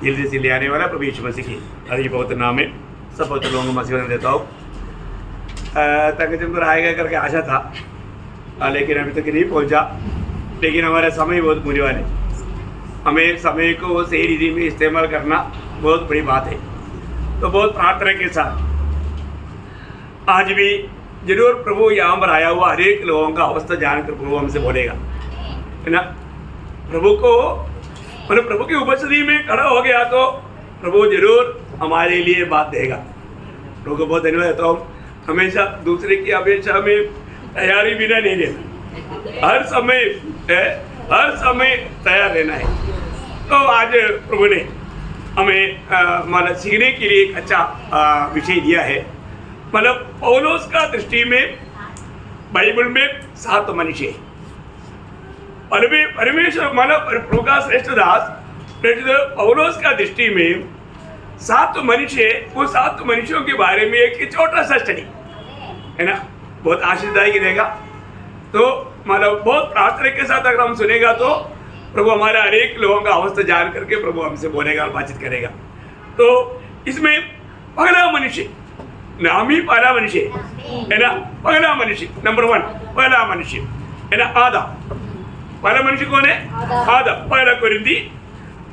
जल्दी से ले आने वाला प्रभु यीशु मसीह की हरि पवित्र नाम में सब पवित्र लोगों को मसीह देता हूँ। ताकि तुमको आएगा करके आशा था, लेकिन अभी तक नहीं पहुँचा। लेकिन हमारा समय बहुत मूल्यवान है, हमें समय को सही रीति में इस्तेमाल करना बहुत बड़ी बात है। तो बहुत प्रार्थना के साथ आज भी जरूर प्रभु यहाँ पर आया हुआ हर एक लोगों का अवस्था जानकर प्रभु हमसे बोलेगा, है ना। प्रभु को मतलब प्रभु की उपस्थिति में खड़ा हो गया तो प्रभु जरूर हमारे लिए बात देगा। प्रभु को बहुत धन्यवाद देता हूँ। हमेशा दूसरे की अपेक्षा में तैयारी बिना नहीं रहना, हर समय तैयार रहना है। तो आज प्रभु ने हमें मतलब सीखने के लिए एक अच्छा विषय दिया है। मतलब पौलुस का दृष्टि में बाइबल में 7 मनुष्य है। परमेश्वर मतलब प्रभु का श्रेष्ठ दास पौलुस का दृष्टि में 7 मनुष्य, वो 7 मनुष्यों के बारे में एक छोटा सा स्टडी है ना, बहुत आशीर्वाद रहेगा। तो मतलब बहुत प्रार्थना के साथ अगर हम सुनेगा तो प्रभु हमारा हर एक लोगों का अवस्था जान करके प्रभु हमसे बोलेगा और बातचीत करेगा। तो इसमें पहला मनुष्य, नाम ही पहला मनुष्य है ना, पहला मनुष्य नंबर 1 पहला मनुष्य है ना, आदम। पहला मनुष्य कौन है? आदम। पहला कोरिन्थी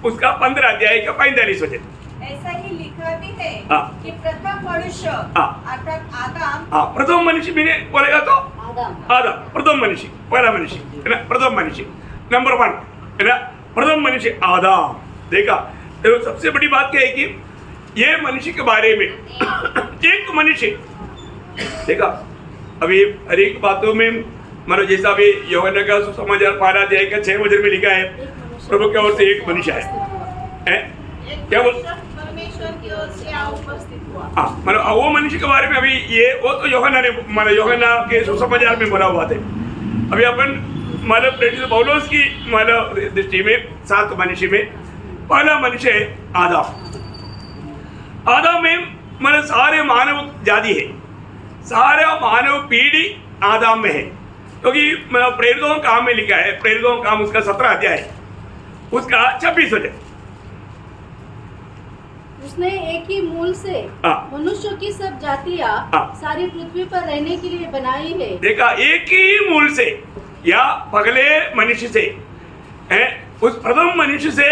उसका 15 अध्याय का 45 वचन। ऐसा ही लिखा भी है कि प्रथम मनुष्य अर्थात आदम। प्रथम मनुष्य मैंने बोलेगा तो आदम प्रथम मनुष्य, पहला मनुष्य है ना, प्रथम मनुष्य नंबर 1 है ना, प्रथम मनुष्य आदम। देखा तो सबसे बड़ी बात क्या है कि ये मनुष्य के बारे में एक मनुष्य देखा। अभी हर एक बातों में मानो जैसा अभी यूहन्ना का सुसमाचार 12 अध्याय का 6 वचन में लिखा है, प्रभु की ओर से एक मनुष्य है क्या बोल परमेश्वर की ओर से उपस्थित हुआ। मतलब वो मनुष्य के बारे में अभी ये वो तो यूहन्ना ने मतलब यूहन्ना के सुसमाचार में बोला हुआ थे। अभी अपन मतलब पौलुस की मतलब दृष्टि में 7 मनुष्य में पहला मनुष्य है आदम। आदम में मतलब सारे मानव जाति है, सारा मानव पीढ़ी आदम में है। क्योंकि मतलब प्रेरितों का काम में लिखा है, प्रेरितों का काम उसका 17 अध्याय उसका 26 वचन। उसने एक ही मूल से मनुष्यों की सब जातियां सारी पृथ्वी पर रहने के लिए बनाई है। देखा, एक ही मूल से या पगले मनुष्य से है, उस प्रथम मनुष्य से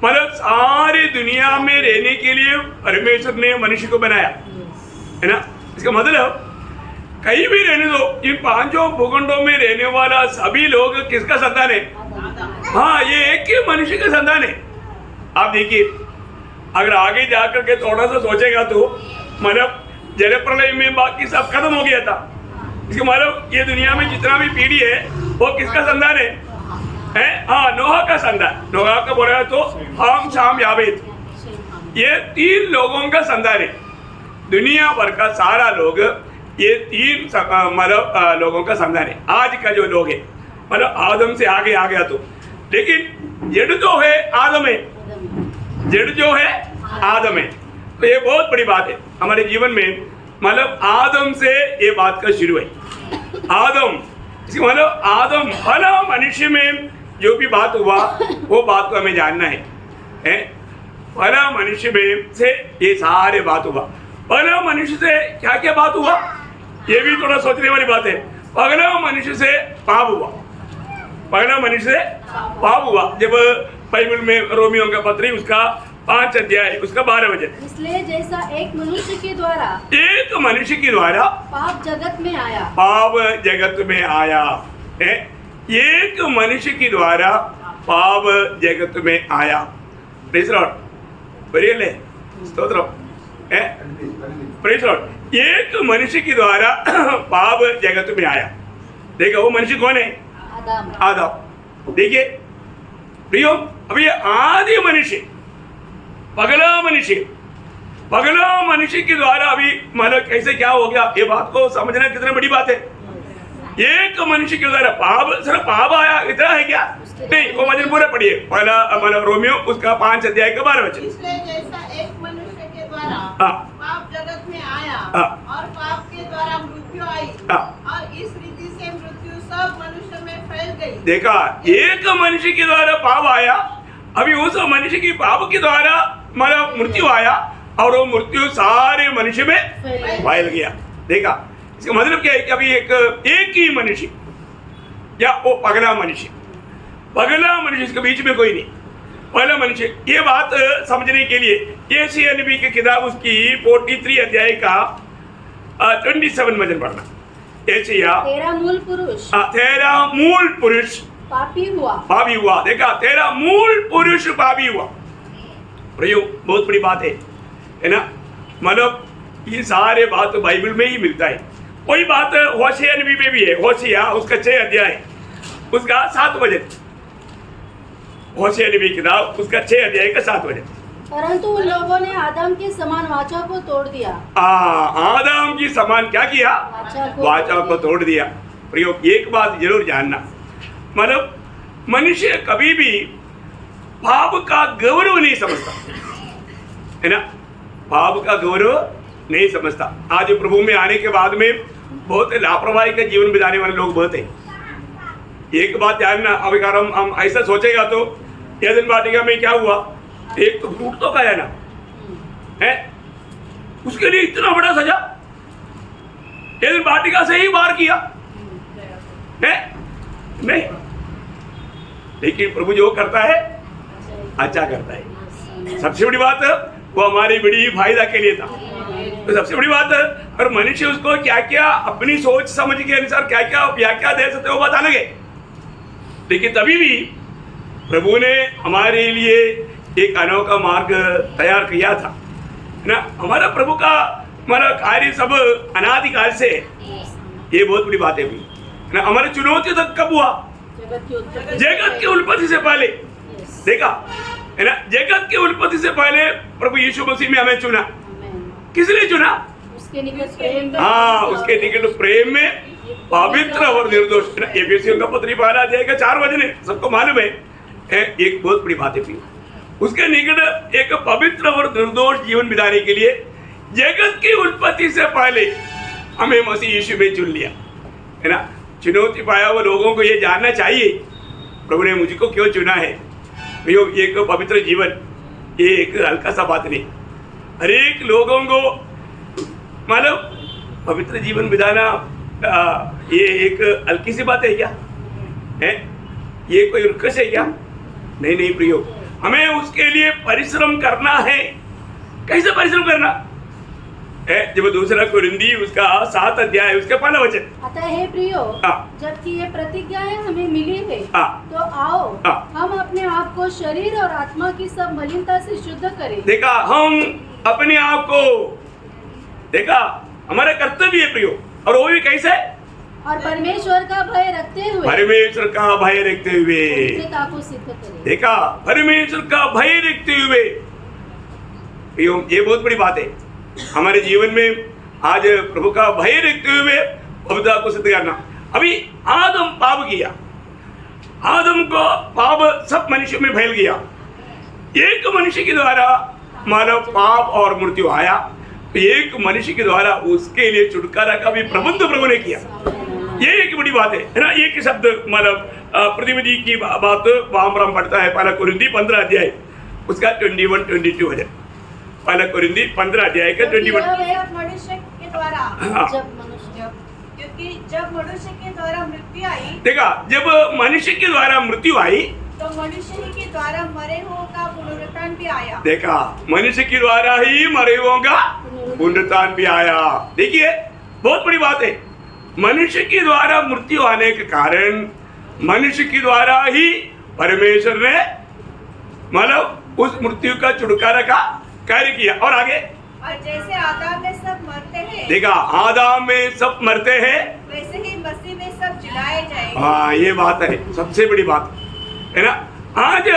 मतलब सारी दुनिया में रहने के लिए परमेश्वर ने मनुष्य को बनाया है ना। इसका मतलब कहीं भी रहने दो, इन 5 भूखंडों में रहने वाला सभी लोग किसका संतान है? हाँ, ये एक ही मनुष्य का संतान है। आप देखिए, अगर आगे जाकर के थोड़ा सा सोचेगा तो मतलब जल प्रलय में बाकी सब खत्म हो गया था। इसका मतलब ये दुनिया में जितना भी पीढ़ी है वो किसका संतान है? हाँ, नोहा का संतान। नोहा का बोला तो हम शाम यावेद, ये 3 लोगों का संतान है। दुनिया भर का सारा लोग ये 3 मतलब लोगों का संतान है। आज का जो लोग है मतलब आदम से आगे आ गया तो, लेकिन जड़ जो है आदम है, जड़ जो है आदम है। तो ये बहुत बड़ी बात है हमारे जीवन में। मतलब आदम से ये बात का शुरू है। आदम मतलब आदम पहला मनुष्य में जो भी बात हुआ वो बात को हमें जानना है। पहला मनुष्य में से ये सारे बात हुआ। पहला मनुष्य से क्या क्या बात हुआ ये भी थोड़ा सोचने वाली बात है। पहला मनुष्य से पाप हुआ, पहला मनुष्य से पाप हुआ। जब बाइबल में रोमियो का पत्री उसका 5 अध्याय उसका 12 वचन, इसलिए जैसा एक मनुष्य के द्वारा पाप जगत में आया, पाप जगत में आया है। एक मनुष्य के द्वारा पाप जगत में आया। प्रेज़ लॉर्ड, बढ़िया है, स्तोत्र है, प्रेज़ लॉर्ड। एक मनुष्य के द्वारा पाप जगत में आया। देखो वो मनुष्य कौन है? आदम। देखिए प्रियो, अभी आदि मनुष्य, पगला मनुष्य के द्वारा अभी मतलब कैसे क्या हो गया ये बात को समझना कितना बड़ी बात है। एक मनुष्य के द्वारा सिर्फ पाप आया इतना है क्या? नहीं, वो वचन पूरा पढ़िए। पहला मतलब रोमियो उसका 5 अध्याय का 12 वचन। इसलिए जैसा एक मनुष्य के द्वारा पाप जगत में आया और पाप के द्वारा मृत्यु आई और इस रीति सब मनुष्य में फैल गई। देखा, एक मनुष्य के द्वारा पाप आया अभी उस मनुष्य की पाप के द्वारा मतलब मृत्यु आया और वो मृत्यु सारे मनुष्य में फैल गया। देखा इसका मतलब क्या है कि अभी एक ही मनुष्य या वो पगला मनुष्य इसके बीच में कोई नहीं, पहला मनुष्य। ये बात समझने के लिए यशायाह नबी की किताब उसकी 43 अध्याय का 27 वचन पढ़ना। यशायाह तेरा मूल पुरुष पापी हुआ। देखा तेरा मूल पुरुष पापी हुआ। प्रयोग बहुत बड़ी बात है ना। मतलब ये सारे बात तो बाइबल में ही मिलता है। वही बात होशिया नबी में भी है। होशिया उसका 6 अध्याय उसका 7 वचन। होशिया नबी की किताब उसका 6 अध्याय का 7 वचन। परंतु उन लोगों ने आदम के समान वाचा को तोड़ दिया। आदम की समान क्या किया? वाचा को तोड़ दिया। प्रयोग एक बात जरूर जानना, मतलब मनुष्य कभी भी पाप का गौरव नहीं समझता है ना। पाप का गौरव नहीं समझता। आज प्रभु में आने के बाद में बहुत लापरवाही का जीवन बिताने वाले लोग बहुत हैं। एक बात जानना, अब अगर हम ऐसा सोचेगा तो एदन वाटिका में क्या हुआ, एक तो फ्रूट तो खाया ना है, उसके लिए इतना बड़ा सजा एदन वाटिका से ही वार किया है नहीं। लेकिन प्रभु जो करता है अच्छा करता है। सबसे बड़ी बात वो हमारी बड़ी फायदा के लिए था। तो सबसे बड़ी बात और मनुष्य उसको क्या क्या अपनी सोच समझ के अनुसार क्या क्या व्याख्या दे सकते वो बता लगे। लेकिन तभी भी प्रभु ने हमारे लिए एक अनोखा मार्ग तैयार किया था ना। हमारा प्रभु का हमारा कार्य सब अनादिकाल से ये बहुत बड़ी बात है ना। हमारी चुनौती तक कब हुआ? जगत की उत्पत्ति से पहले। देखा है ना, जगत की उत्पत्ति से पहले प्रभु यीशु मसीह में हमें चुना। किस लिए चुना? उसके निकट प्रेम में पवित्र और निर्दोष। एफिसियों का पत्री 12 अध्याय का 4 वचन है, सबको मालूम है। एक बहुत बड़ी बात है उसके निकट एक पवित्र और निर्दोष जीवन बिताने के लिए जगत की उत्पत्ति से पहले हमें मसीह यीशु में चुन लिया है ना। चुनौती पाया हुआ लोगों को ये जानना चाहिए प्रभु ने मुझको क्यों चुना है। एक पवित्र जीवन ये एक हल्का सा बात नहीं। हर एक लोगों को मतलब पवित्र जीवन बिताना ये एक हल्की सी बात है क्या है? ये कोई रुकस है क्या? नहीं प्रियो, हमें उसके लिए परिश्रम करना है। कैसे परिश्रम करना है? जब दूसरा कुरिन्दी उसका 7 अध्याय उसके 1 वचन। अतः हे प्रियो, जबकि ये प्रतिज्ञाएं हमें मिली है तो आओ हम अपने आप को शरीर और आत्मा की सब मलिनता से शुद्ध करें। देखा हम अपने आप को, देखा हमारा कर्तव्य है प्रियो, और वो भी कैसे? और परमेश्वर का भय रखते हुए पवित्रता को सिद्ध करें। देखा परमेश्वर का भय रखते हुए। ये बहुत बड़ी बात है हमारे जीवन में। आज प्रभु का भय रखते हुए पवित्रता को सिद्ध करना। अभी आदम पाप किया, आदम को पाप सब मनुष्य में फैल गया। एक मनुष्य के द्वारा मानव पाप और मृत्यु आया, एक मनुष्य के द्वारा उसके लिए छुटकारा का भी प्रबंध प्रभु ने किया। ये एक बड़ी बात है ना। एक शब्द मतलब प्रतिनिधि की बात वहां हम पढ़ता है 1 कुरिन्दी 15 अध्याय उसका 21-22 वचन। 1 कुरिन्दी 15 अध्याय का 21। मनुष्य के द्वारा क्योंकि जब मनुष्य के द्वारा मृत्यु आई, देखा जब मनुष्य के द्वारा मृत्यु आई तो मनुष्य ही के द्वारा मरे हुओं का पुनरुत्थान भी आया। देखा मनुष्य के द्वारा ही मरे हुओं का पुनरुत्थान भी आया। देखिए बहुत बड़ी बात है। मनुष्य के द्वारा मृत्यु आने के कारण मनुष्य के द्वारा ही परमेश्वर ने मतलब उस मृत्यु का छुटकारा का कार्य किया। और आगे, और जैसे आदम में सब मरते हैं, देखा आदम में सब मरते हैं, वैसे ही मसीह में सब जिलाए जाएंगे। हाँ ये बात है, सबसे बड़ी बात है ना। आज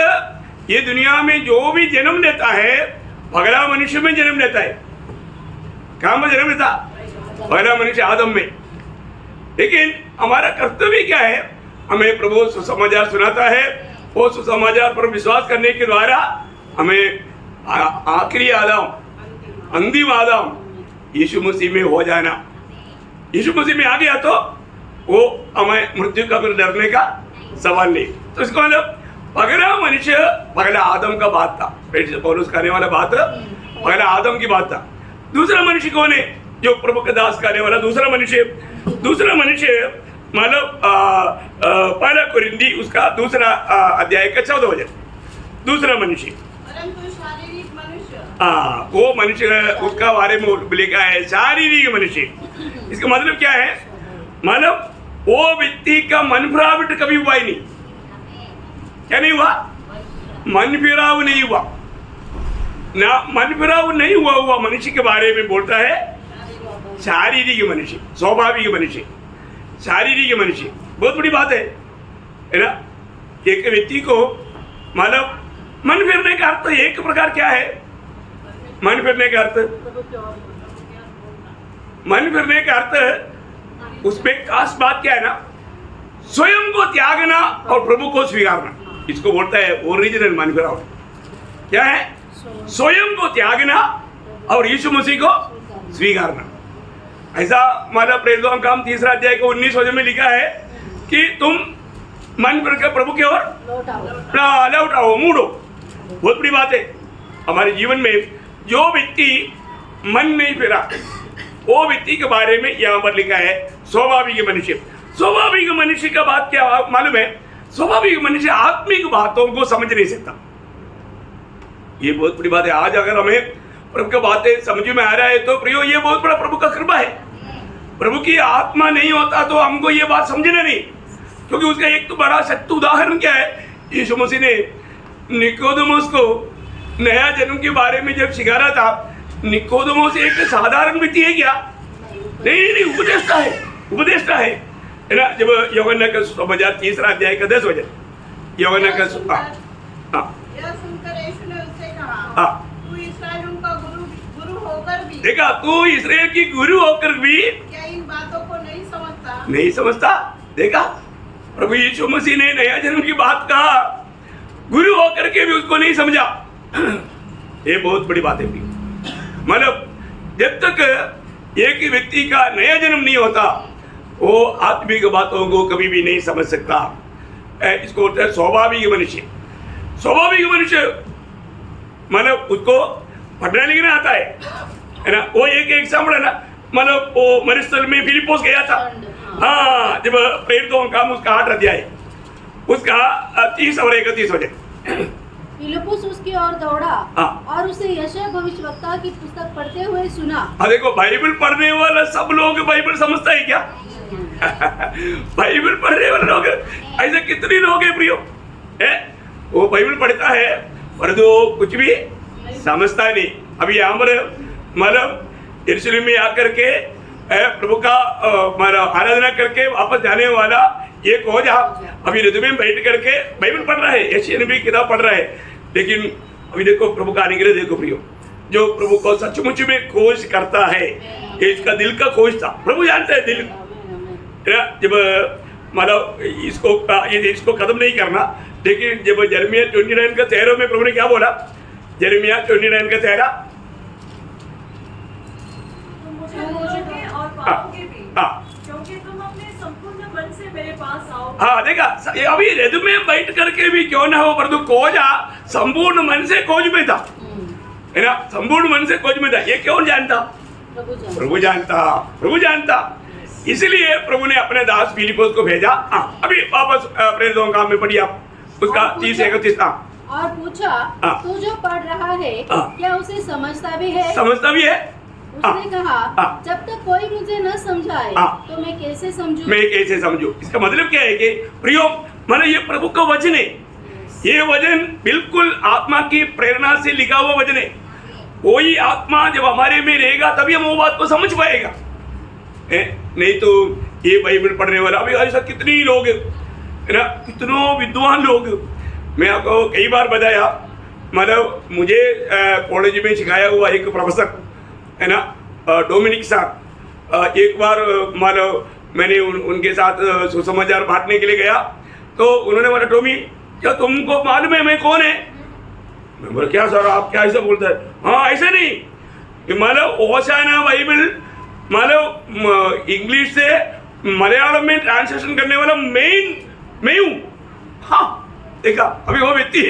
ये दुनिया में जो भी जन्म लेता है पगला मनुष्य में जन्म लेता है। कहाँ में जन्म लेता? पगला मनुष्य आदम में। लेकिन हमारा कर्तव्य क्या है? हमें प्रभु सुसमाचार सुनाता है, वो सुसमाचार पर विश्वास करने के द्वारा हमें आखिरी आदम, अंतिम आदम यीशु मसीह में हो जाना। यीशु मसीह में आ गया तो वो हमें मृत्यु का फिर डरने का सवाल नहीं। तो इसको मतलब पहला मनुष्य पहला आदम का बात था, पौलुस कहने वाला बात पहला आदम की बात था। दूसरा मनुष्य कौन है? जो प्रभु का दास कहने वाला दूसरा मनुष्य मतलब पहला कुरिन्थी उसका दूसरा अध्याय का 14 वचन। दूसरा मनुष्य परंतु शारीरिक मनुष्य, वो मनुष्य उसका बारे में लिखा है शारीरिक मनुष्य। इसका मतलब क्या है? मतलब वो व्यक्ति का मन फिरावट कभी हुआ ही नहीं। क्या नहीं हुआ? मन फिराव नहीं हुआ ना, मन फिराव नहीं हुआ मनुष्य के बारे में बोलता है शारीरिक मनुष्य, स्वाभाविक मनुष्य, शारीरिक मनुष्य। बहुत बड़ी बात है ना। एक व्यक्ति को मतलब मन फिरने का अर्थ एक प्रकार क्या है? मन फिरने का अर्थ, मन फिरने का अर्थ उसमें खास बात क्या है ना, स्वयं को त्यागना और प्रभु को स्वीकारना। इसको बोलता है ओरिजिनल मन फिराव। क्या है? स्वयं को त्यागना और यीशु मसीह को स्वीकारना। ऐसा हमारा प्रेरितों का काम 3 अध्याय को 19 वचन में लिखा है कि तुम मन फिर के प्रभु की ओर लौटाओ, मूडो। बहुत बड़ी बात है हमारे जीवन में। जो व्यक्ति मन नहीं फिरा वो व्यक्ति के बारे में यहाँ पर लिखा है स्वाभाविक मनुष्य। स्वाभाविक मनुष्य का बात क्या मालूम है? स्वाभाविक मनुष्य आत्मिक बातों को समझ नहीं सकता। ये बहुत बड़ी बात है। आज अगर हमें प्रभु की बातें समझ में आ रहा है तो प्रियो ये बहुत बड़ा प्रभु का कृपा है। प्रभु की आत्मा नहीं होता तो हमको ये बात समझना नहीं। क्योंकि उसका एक तो बड़ा सत्य उदाहरण क्या है? यीशु मसीह ने निकोदेमुस को नया जन्म के बारे में जब सिखाया था, निकोदेमुस एक साधारण व्यक्ति है क्या? नहीं, उपदेष्टा है ना। जब यूहन्ना का सुसमाचार 3 अध्याय का 10 वचन, यूहन्ना का यह सुनकर यीशु ने उससे कहा, तू इस्राएलियों का गुरु होकर भी, देखा, तू इस्राएल की गुरु होकर भी क्या इन बातों को नहीं समझता? देखा, प्रभु यीशु मसीह ने नया जन्म की बात कहा, गुरु होकर के भी उसको नहीं समझा। ये बहुत बड़ी बात है। मतलब जब तक एक व्यक्ति का नया जन्म नहीं होता वो आत्मिक बातों को कभी भी नहीं समझ सकता। इसको बोलते हैं स्वाभाविक मनुष्य। स्वाभाविक मनुष्य मतलब उसको पढ़ना लिखना आता है ना। वो एक एग्जाम्पल है ना। मतलब वो मरुस्थल में फिलिपोस गया था। हाँ, जब प्रेरितों का उसका 8 अध्याय उसका 30 और 31 वचन। फिलिप्पुस उसकी ओर दौड़ा और उसे यशायाह भविष्यवक्ता की पुस्तक पढ़ते हुए सुना। देखो, बाइबल पढ़ने वाला सब लोग बाइबल समझता है क्या? बाइबल पढ़ने वाले लोग ऐसे कितने लोग हैं प्रियो? वो बाइबल पढ़ता है पर तो कुछ भी समझता नहीं। अभी यहाँ पर मतलब यरूशलेम में आकर के प्रभु का आराधना करके वापस जाने वाला एक हो जा अभी हृदय में बैठ करके बाइबल पढ़ रहा है, यशायाह नबी की किताब पढ़ रहा है। लेकिन अभी देखो प्रभु का अनुग्रह देखो प्रियो, जो प्रभु को सचमुच में खोज करता है, ये इसका दिल का खोज था। प्रभु जानते हैं दिल। जब मतलब इसको खत्म नहीं करना, लेकिन जब यिर्मयाह 29 का 13 में प्रभु ने क्या बोला? यिर्मयाह 29 का 13, क्योंकि तुम अपने संपूर्ण मन से मेरे पास आओ। हाँ, देखा, अभी हृदय में बैठ करके भी क्यों ना हो, परंतु खोजा संपूर्ण मन से खोज में था, है ना। संपूर्ण मन से खोज में था। ये क्यों जानता? प्रभु जानता। इसलिए प्रभु ने अपने दास फिलिप्पुस को भेजा। अभी वापस प्रेरितों का में पढ़िए आप उसका 30-31। और पूछा, तू जो पढ़ रहा है क्या उसे समझता भी है? उसने कहा, जब तक कोई मुझे न समझाए तो मैं कैसे समझूं? इसका मतलब क्या है कि प्रियो, मानो ये प्रभु का वचन है। ये वचन बिल्कुल आत्मा की प्रेरणा से लिखा हुआ वचन है। वही आत्मा जब हमारे में रहेगा तभी हम वो बात को समझ पाएगा। नहीं तो ये बाइबल पढ़ने वाला, अभी ऐसा कितने लोग है ना, कितनों विद्वान लोग। मैं आपको कई बार बताया, मतलब मुझे कॉलेज में सिखाया हुआ एक प्रोफेसर है ना, डोमिनिक साहब। एक बार मतलब मैंने उनके साथ सुसमाचार बांटने के लिए गया तो उन्होंने बोला, टोमी क्या तुमको मालूम है मैं कौन है? मैं बोला, क्या सर आप क्या ऐसा बोलते हैं? हाँ, ऐसा नहीं, मतलब ओशाना बाइबल मतलब इंग्लिश से मलयालम में ट्रांसलेशन करने वाला मैं हूँ। हाँ, देखा अभी वो व्यक्ति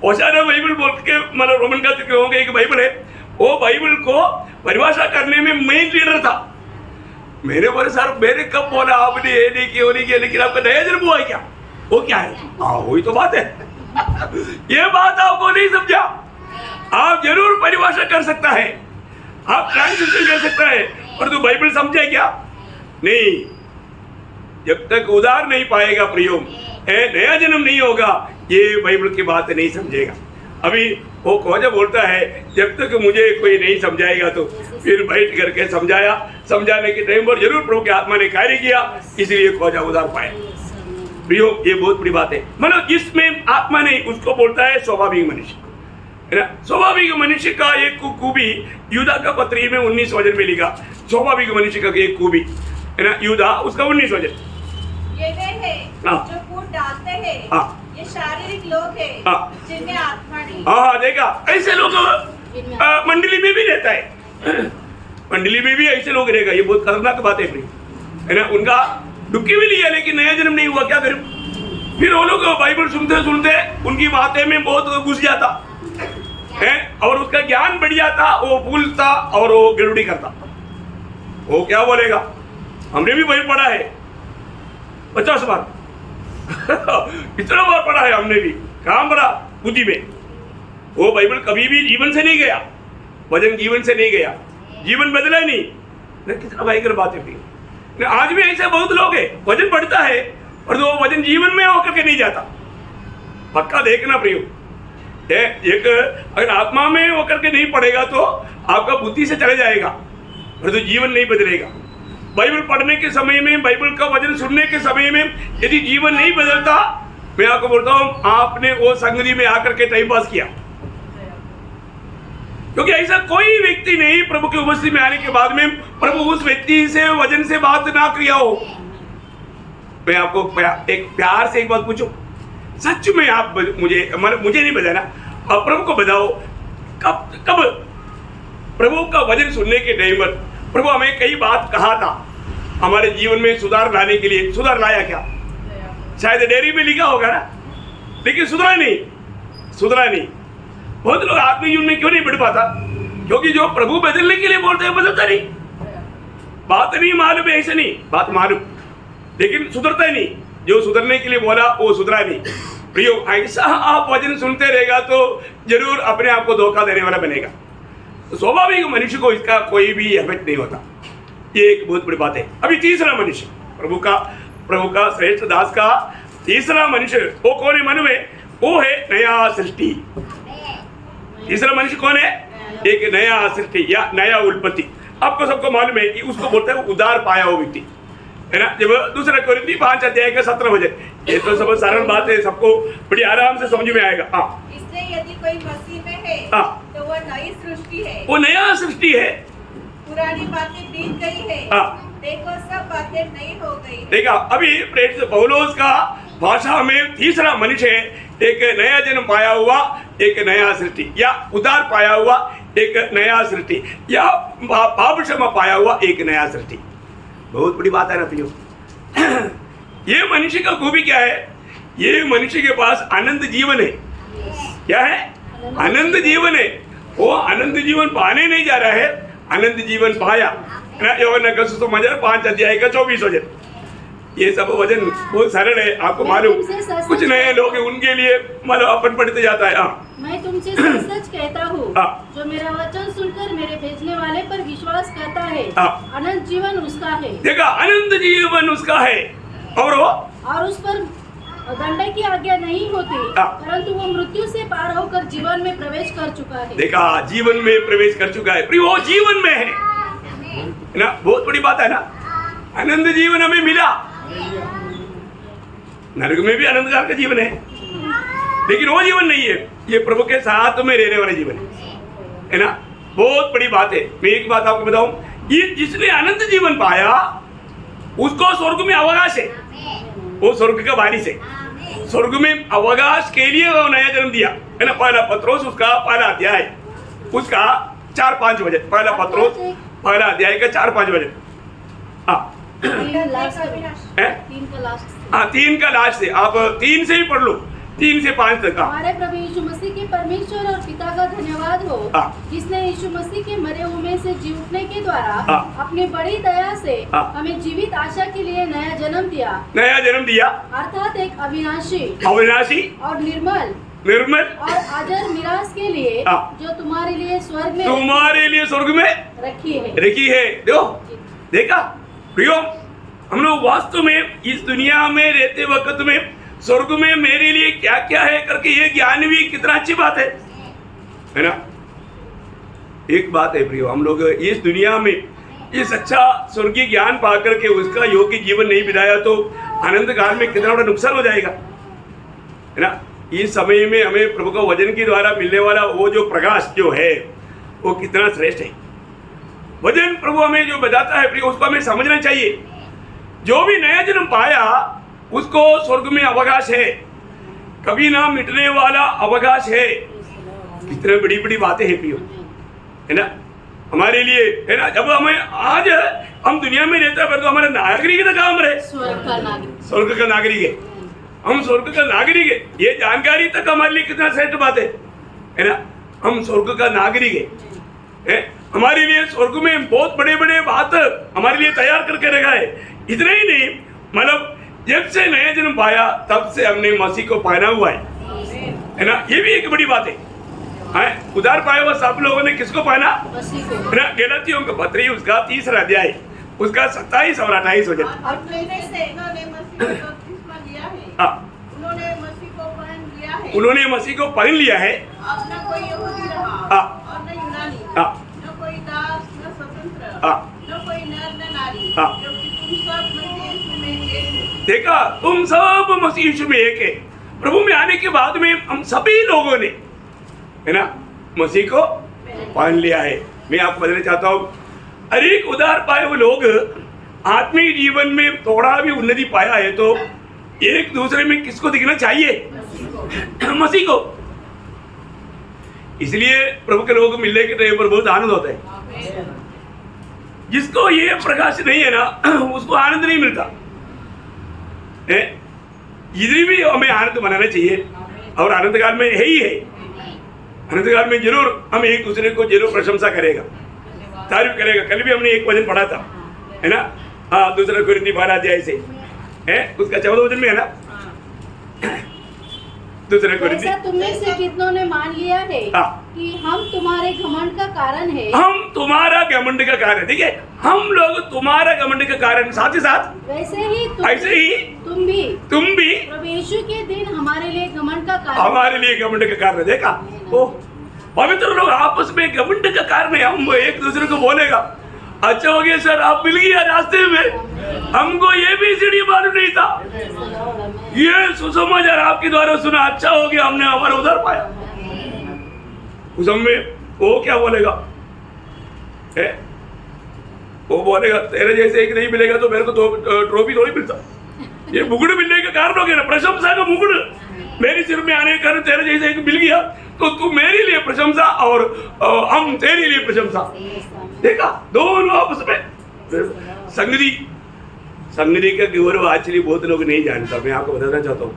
ओशाना बाइबल बोल के मतलब रोमन का जो होंगे एक बाइबल है, वो बाइबल को परिभाषा करने में मेन लीडर था। मेरे बोले सर मैंने कब बोला आपने ये नहीं किया वो नहीं किया, लेकिन आपका नया जन्म हुआ है क्या? वो क्या है? हाँ वही तो बात है। ये बात आपको नहीं समझा। आप जरूर परिभाषा कर सकता है, आप ट्रांसलेशन कर सकता है, पर तू बाइबल समझे क्या? नहीं, जब तक उधार नहीं पाएगा प्रयोग नया जन्म नहीं होगा, ये बाइबल की बात नहीं समझेगा। अभी वो खोजा बोलता है जब तक मुझे कोई नहीं समझाएगा तो फिर बैठ करके समझाया, समझाने के टाइम पर जरूर प्रभु की आत्मा ने कार्य किया, इसलिए खोजा उधार पाया। प्रयोग ये बहुत बड़ी बात है। मतलब जिसमें आत्मा नहीं उसको बोलता है स्वाभाविक मनुष्य, है ना। स्वाभाविक मनुष्य का एक खूबी यूदा का पत्री में 19 वचन में लिखा, स्वाभाविक मनुष्य का एक खूबी है ना, यूदा उसका 19 वचन। ये वे हैं जो फूट डालते हैं, ये शारीरिक लोग हैं जिनमें आत्मा नहीं। हाँ देखा, ऐसे लोग मंडली में भी रहता है, मंडली में भी ऐसे लोग रहेगा। ये बहुत खतरनाक बात है ना। उनका दुखी भी लिया लेकिन नया जन्म नहीं हुआ, क्या करें? फिर वो लोग बाइबल सुनते सुनते उनकी बातें में बहुत घुस जाता है और उसका ज्ञान बढ़ जाता, वो भूलता और वो गड़बड़ी करता। वो क्या बोलेगा? हमने भी बाइबल पढ़ा है 50 बार इतना बार पढ़ा है हमने भी, कहाँ पढ़ा? बुद्धि में। वो बाइबल कभी भी जीवन से नहीं गया, वचन जीवन से नहीं गया, जीवन बदला नहीं। कितना भयंकर बात है। आज भी ऐसे बहुत लोग हैं, वचन पढ़ता है और वो वचन जीवन में होकर के नहीं जाता। पक्का देखना प्रयोग, एक अगर आत्मा में होकर के नहीं पड़ेगा तो आपका बुद्धि से चले जाएगा और तो जीवन नहीं बदलेगा। बाइबल पढ़ने के समय में, बाइबल का वचन सुनने के समय में यदि जीवन नहीं बदलता, मैं आपको बोलता हूं आपने वो संगति में आकर के टाइम पास किया। क्योंकि ऐसा कोई व्यक्ति नहीं प्रभु की उपस्थिति में आने के बाद में प्रभु उस व्यक्ति से वचन से बात ना किया हो। मैं आपको एक प्यार से एक बात पूछूं, सच में आप मुझे नहीं बताना, आप प्रभु को बताओ कब प्रभु का वचन सुनने के टाइम पर प्रभु हमें कई बात कहा था हमारे जीवन में सुधार लाने के लिए, सुधार लाया क्या? शायद डेयरी में लिखा होगा ना, लेकिन सुधरा नहीं। बहुत लोग आत्मिक जीवन में क्यों नहीं बढ़ पाता? क्योंकि जो प्रभु बदलने के लिए बोलते हैं बदलता नहीं। बात नहीं मालूम है, ऐसे नहीं, बात मालूम लेकिन सुधरता ही नहीं। जो सुधरने के लिए बोला वो सुधरा नहीं। प्रियो, ऐसा आप वचन सुनते रहेगा तो जरूर अपने आप को धोखा देने वाला बनेगा। तो स्वाभाविक मनुष्य को इसका कोई भी इफेक्ट नहीं होता। ये एक बहुत बड़ी बात है। अभी तीसरा मनुष्य, प्रभु का श्रेष्ठ दास का तीसरा मनुष्य वो कौन है? मन में वो है नया सृष्टि। तीसरा मनुष्य कौन है? एक नया सृष्टि या नया उत्पत्ति। आपको सबको मालूम है कि उसको बोलते हैं उदार पाया हुआ व्यक्ति, है ना। जब दूसरा कोरिन्थी 5 अध्याय का 17 वचन, ये तो सब साधारण बात है, सबको बड़ी आराम से समझ में आएगा। इसलिए यदि कोई मसीह में है तो वह नई सृष्टि है, वो नया सृष्टि है, पुरानी बातें बीत गई है, देखो सब बातें नई हो गई। देखा, अभी प्रेरित पौलुस का भाषा में तीसरा मनुष्य है, एक नया जन्म पाया हुआ, एक नया सृष्टि या उदार पाया हुआ एक नया सृष्टि या पाप क्षमा पाया हुआ एक नया सृष्टि। बहुत बड़ी बात है ना प्रियो। ये मनुष्य का खूबी क्या है? ये मनुष्य के पास अनंत जीवन है। क्या है? अनंत जीवन है। वो अनंत जीवन पाने नहीं जा रहा है, अनंत जीवन पाया। यूहन्ना का सुसमाचार 5 अध्याय का 24 वचन। ये सब वचन बहुत सरल है, आपको मालूम। कुछ नए लोग उनके लिए मतलब अपन पढ़ते जाता है। मैं तुमसे सच सच कहता हूँ, जो मेरा वचन सुनकर मेरे भेजने वाले पर विश्वास करता है, अनंत जीवन उसका है। देखा, अनंत जीवन उसका है और उस पर दंड की आज्ञा नहीं होती, परंतु वो मृत्यु से पार होकर जीवन में प्रवेश कर चुका है। देखा, जीवन में प्रवेश कर चुका है, वो जीवन में है ना। बहुत बड़ी बात है ना। अनंत जीवन हमें मिला। नरक में भी अनंत काल का जीवन है, लेकिन वो जीवन नहीं है, ये प्रभु के साथ में रहने वाला जीवन है ना। बहुत बड़ी बात है। मैं एक बात आपको बताऊं, ये जिसने अनंत जीवन पाया उसको स्वर्ग में अवकाश है। वो स्वर्ग का वारिस है। स्वर्ग में अवकाश के लिए वो नया जन्म दिया है ना। पहला पत्रोस उसका पहला अध्याय उसका 4-5 वचन। पहला पत्रोस पहला अध्याय का 4-5 वचन। 3 का लास्ट से आप 3 से ही पढ़ लो। 3 से 5 तक। हमारे प्रभु यीशु मसीह के परमेश्वर और पिता का धन्यवाद हो, जिसने यीशु मसीह के मरे हुए में से जी उठने के द्वारा अपनी बड़ी दया से हमें जीवित आशा के लिए नया जन्म दिया, अर्थात एक अविनाशी और निर्मल और अजर मिरास के लिए जो तुम्हारे लिए स्वर्ग में रखी है। देखा प्रियो, हम लोग वास्तव में इस दुनिया में रहते वक्त में स्वर्ग में मेरे लिए क्या क्या है करके ये ज्ञान भी कितना अच्छी बात है ना। एक बात है प्रियो, हम लोग इस दुनिया में इस अच्छा स्वर्गीय ज्ञान पा करके उसका योग्य जीवन नहीं बिताया तो अनंत काल में कितना बड़ा नुकसान हो जाएगा, है ना। इस समय में हमें प्रभु का वचन के द्वारा मिलने वाला वो जो प्रकाश जो है वो कितना श्रेष्ठ है। वचन प्रभु हमें जो बताता है प्रियो, उसको हमें समझना चाहिए। जो भी नया जन्म पाया उसको स्वर्ग में अवकाश है, कभी ना मिटने वाला अवकाश है। कितने बड़ी बड़ी बातें हैं प्रियो, है ना, हमारे लिए, है ना। जब हमें आज हम दुनिया में रहते हैं तो हमारा नागरिक का काम रहे, स्वर्ग का नागरिक है, हम स्वर्ग का नागरिक है। ये जानकारी तक हमारे लिए कितना श्रेष्ठ बात है ना। हम स्वर्ग का नागरिक है, हमारे लिए स्वर्ग में बहुत बड़े बड़े बात हमारे लिए तैयार करके रखा है। इतना ही नहीं, मतलब जब से नया जन्म पाया तब से हमने मसीह को पहना हुआ है ना। ये भी एक बड़ी बात है। उधार पाया हुआ सब लोगों ने किसको पहना, है ना। गलातियों का पत्र उसका 3 अध्याय उसका 27 और 28 हो जाता है। उन्होंने मसीह को पहन लिया है। अब न कोई यहूदी रहा और न यूनानी, न कोई दास न स्वतंत्र, न कोई नर न नारी, क्योंकि तुम सब मसीह यीशु में एक हो। देखा, तुम सब मसीह यीशु में एक है। प्रभु में आने के बाद में हम सभी लोगों ने, है ना, मसीह को पहन लिया है। मैं आपको बताना चाहता हूँ, अनेक उधार पाए हुए लोग आत्मिक जीवन में थोड़ा भी उन्नति पाया है तो एक दूसरे में किसको दिखना चाहिए, मसीह को। इसलिए प्रभु के लोग मिलने के टाइम पर बहुत आनंद होता है। जिसको ये प्रकाश नहीं है ना उसको आनंद नहीं मिलता। इधर भी हमें आनंद मनाना चाहिए और आनंद काल में है ही है। आनंद काल में जरूर हम एक दूसरे को जरूर प्रशंसा करेगा, तारीफ करेगा। कल भी हमने एक वचन पढ़ा था, है ना, दूसरा कोरिन्थी 12 अध्याय से है, उसका 14 वचन में है ना। दूसरा कोरिन्थी, तुमने से कितनों ने मान लिया है कि हम तुम्हारे घमंड का कारण है। हम तुम्हारा घमंड का कारण, देखिए, हम लोग तुम्हारा घमंड का कारण, साथ ही साथ वैसे ही तुम भी प्रभु यीशु के दिन हमारे लिए घमंड का कारण, हमारे लिए घमंड का कारण। देखा, ओ पवित्र लोग आपस में घमंड का कारण है। हम एक दूसरे को बोलेगा, अच्छा हो गया सर आप मिल गया रास्ते में, हमको ये भी सीढ़ी मालूम नहीं था, ये सुसमाचार आपके द्वारा सुना, अच्छा हो गया हमने हमारा उधर पाया। उस समय वो क्या बोलेगा, वो बोलेगा तेरे जैसे एक नहीं मिलेगा तो मेरे को तो ट्रॉफी थोड़ी मिलता। ये मुकुट मिलने का कारण हो गया ना, प्रशंसा का मुकुट मेरे सिर में आने के कारण तेरे जैसे एक मिल गया तो तू मेरे लिए प्रशंसा और हम तेरे लिए प्रशंसा। देखा, दोनों आपस में संगति का गौरव एक्चुअली बहुत लोग नहीं जानता। मैं आपको बताना चाहता हूँ,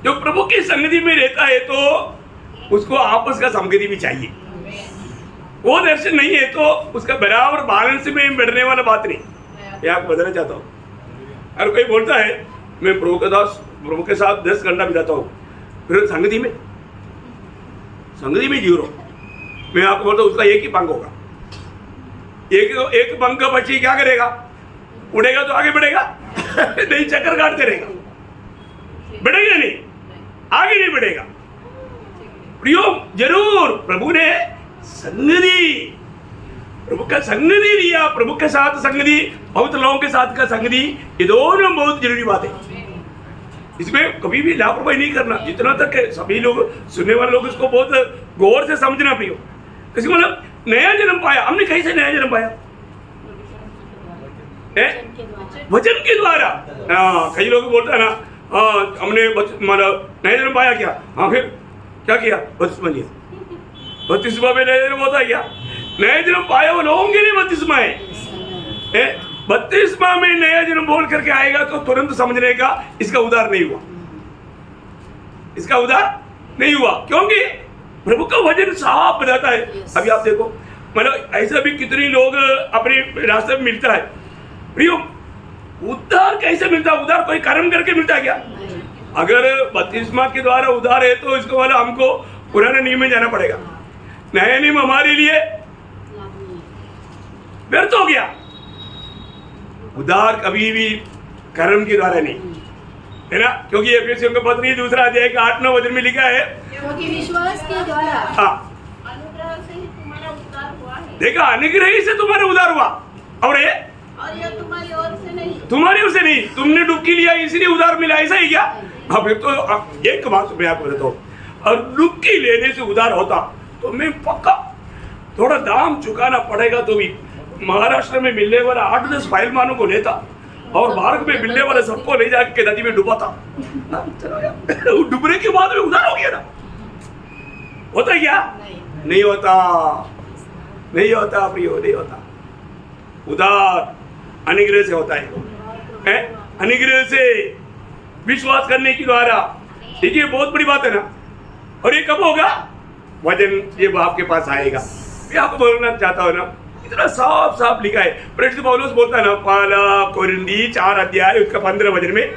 जो प्रभु की संगति में रहता है तो उसको आपस का संगति भी चाहिए। वो दर्शन नहीं है तो उसका बराबर बैलेंस में बढ़ने वाला बात नहीं। मैं आपको बताना चाहता हूँ, अगर कोई बोलता है मैं प्रभु के साथ 10 घंटा बिताता हूँ, फिर संगति में जीरो, मैं आपको बोलता हूँ उसका एक ही पंख होगा। एक पंख का पक्षी क्या करेगा, उड़ेगा तो आगे बढ़ेगा नहीं, चक्कर काटते रहेगा, बढ़ेगा नहीं, आगे नहीं बढ़ेगा। प्रियो, जरूर प्रभु ने संगति, प्रभु का संगति दिया, प्रभु के साथ संगति, बहुत लोगों के साथ का संगति, ये दोनों बहुत जरूरी बात है। इसमें कभी भी लापरवाही नहीं करना। जितना तक सभी लोग, सुनने वाले लोग इसको बहुत गौर से समझना प्रियो। इसको मतलब नया जन्म पाया, हमने कैसे नया जन्म पाया, वचन के द्वारा। कई लोग बोलते हैं ना, हमने मतलब नया जन्म पाया क्या, हाँ फिर क्या किया, बपतिस्मा लिया। बपतिस्मा में नया जन्म होता है क्या? नया जन्म पाया वो लोगों के लिए बपतिस्मा है। बपतिस्मा में नया जन्म बोल करके आएगा तो तुरंत समझने का इसका उद्धार नहीं हुआ। इसका उधार नहीं हुआ, क्योंकि प्रभु का वचन साफ बताता है। अभी आप देखो, मतलब ऐसा भी कितने लोग अपने रास्ते में मिलता है। प्रियो, उद्धार कैसे मिलता है? उद्धार कोई कर्म करके मिलता है क्या? अगर बपतिस्मा के द्वारा उद्धार है तो इसको वाला हमको पुराने नियम में जाना पड़ेगा। नया नियम हमारे लिए व्यर्थ हो गया। उद्धार कभी भी कर्म के द्वारा नहीं, है ना? क्योंकि एफेसियों का पत्री 2 अध्याय का 8-9 वचन में लिखा है, क्योंकि विश्वास के द्वारा अनुग्रह से ही तुम्हारा उद्धार हुआ है। देखा, अनुग्रह ही से तुम्हारा उद्धार हुआ। और यह तुम्हारी ओर से नहीं, तुम्हारी ओर से नहीं, तुमने डुबकी लिया इसलिए उद्धार मिला, ऐसा ही क्या? हाँ, फिर तो एक बात मैं आपको बताता हूँ, और डुबकी लेने से उद्धार होता तो मैं पक्का थोड़ा दाम चुकाना पड़ेगा तो भी महाराष्ट्र में मिलने वाला 8-10 पहलवानों को लेता और भारत में मिलने वाले सबको ले जाके नदी में डुबाता। डूबने के बाद में उद्धार हो गया ना? होता है क्या? नहीं होता, नहीं होता प्रियो, नहीं होता। उद्धार अनुग्रह से होता है, अनुग्रह से विश्वास करने के द्वारा। देखिए, बहुत बड़ी बात है ना। और ये कब होगा? वचन जब आपके पास आएगा। मैं आपको बोलना चाहता हूँ ना, इतना साफ साफ लिखा है। प्रेरित पौलुस बोलता है ना, पहला कोरिन्थी 4 अध्याय उसका 15 वचन में,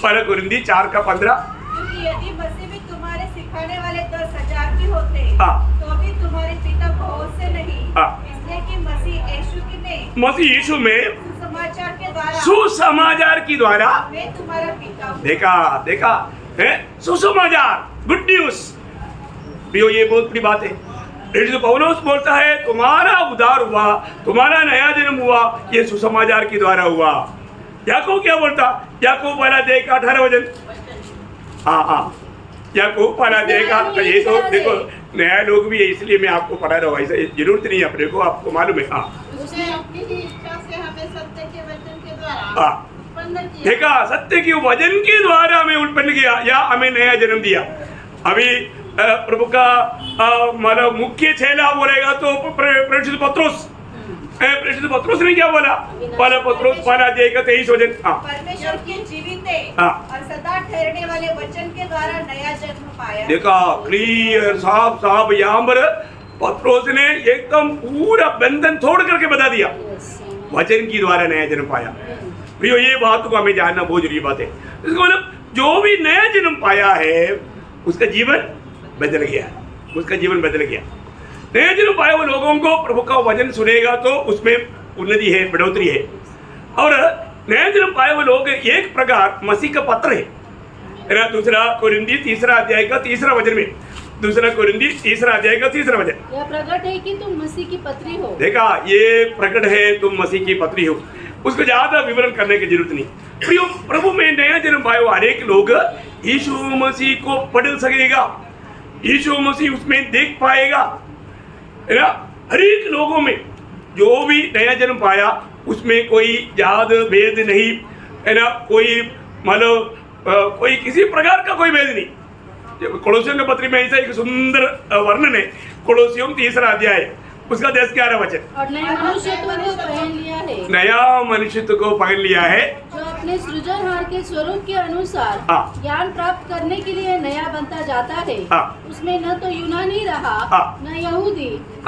पहला कोरिन्थी 4 का 15, क्योंकि यदि मसीह भी तुम्हारे सिखाने वाले 10,000 भी होते तो भी तुम्हारे पिता बहुत से नहीं, इसलिए कि मसीह यीशु में सुसमाचार के द्वारा, सुसमाचार की द्वारा मैं तुम्हारा पिता हूँ। देखा है, सुसमाचार, गुड न्यूज। प्रियो, ये बहुत बड़ी बात है। प्रेरित पौलुस बोलता है, तुम्हारा उद्धार हुआ, तुम्हारा नया जन्म हुआ, ये सुसमाचार के द्वारा हुआ। याकूब क्या बोलता? याकूब पहला अध्याय का 18 वचन, हाँ, याकूब पहला अध्याय का, ये तो देखो नया लोग भी है इसलिए मैं आपको पढ़ा रहा हूँ, ऐसा जरूरत नहीं है अपने को, आपको मालूम है। हाँ, उसने अपनी ही इच्छा से हमें सत्य के वचन के द्वारा उत्पन्न किया। देखा, सत्य के वचन के द्वारा हमें उत्पन्न किया या हमें नया जन्म दिया। अभी प्रभु का मतलब मुख्य चेला बोलेगा तो प्रेरित पत्रोस ने क्या बोला? पहला पत्रोस पहला अध्याय का 23 वचन, परमेश्वर के जीवित और सदा ठहरने वाले वचन के द्वारा नया जन्म पाया। देखा, क्लियर साफ यहाँ पर पत्रोस ने एकदम पूरा बंधन तोड़ करके बता दिया, वचन की द्वारा नया जन्म पाया। प्रियो, ये बात को हमें जानना बहुत जरूरी बात है। इसका मतलब जो भी नया जन्म पाया है उसका जीवन बदल गया, उसका जीवन बदल गया। नया जन्म पाए हुए लोगों को प्रभु का वचन सुनेगा तो उसमें उन्नति है, बढ़ोतरी है। और नया जन्म पाए हुए लोग एक प्रकार मसीह का पत्र है। 2 कोरिन्थी 3 अध्याय का 3 वचन में, 2 कोरिन्थी 3 अध्याय का 3 वचन, यह प्रकट है कि तुम मसीह की पत्री हो। देखा, ये प्रकट है तुम मसीह की पत्री हो। उसको ज्यादा विवरण करने की जरूरत नहीं। प्रियो, प्रभु में नया जन्म पाए हुए अनेक लोग यीशु मसीह को पढ़ सकेगा, यीशु मसीह उसमें देख पाएगा, है ना? हर एक लोगों में जो भी नया जन्म पाया उसमें कोई जात भेद नहीं, है ना? कोई मतलब कोई किसी प्रकार का कोई भेद नहीं। कोलोसियों के पत्री में ऐसा एक सुंदर वर्णन है, कोलोसियों 3 अध्याय उसका 10-11 वचन, और नया मनुष्यत्व को पहन लिया है, नया मनुष्यत्व को पहन लिया है, जो अपने सृजनहार के स्वरूप के अनुसार ज्ञान प्राप्त करने के लिए नया बनता जाता है। उसमें न तो यूनानी रहा, न यहूदी, न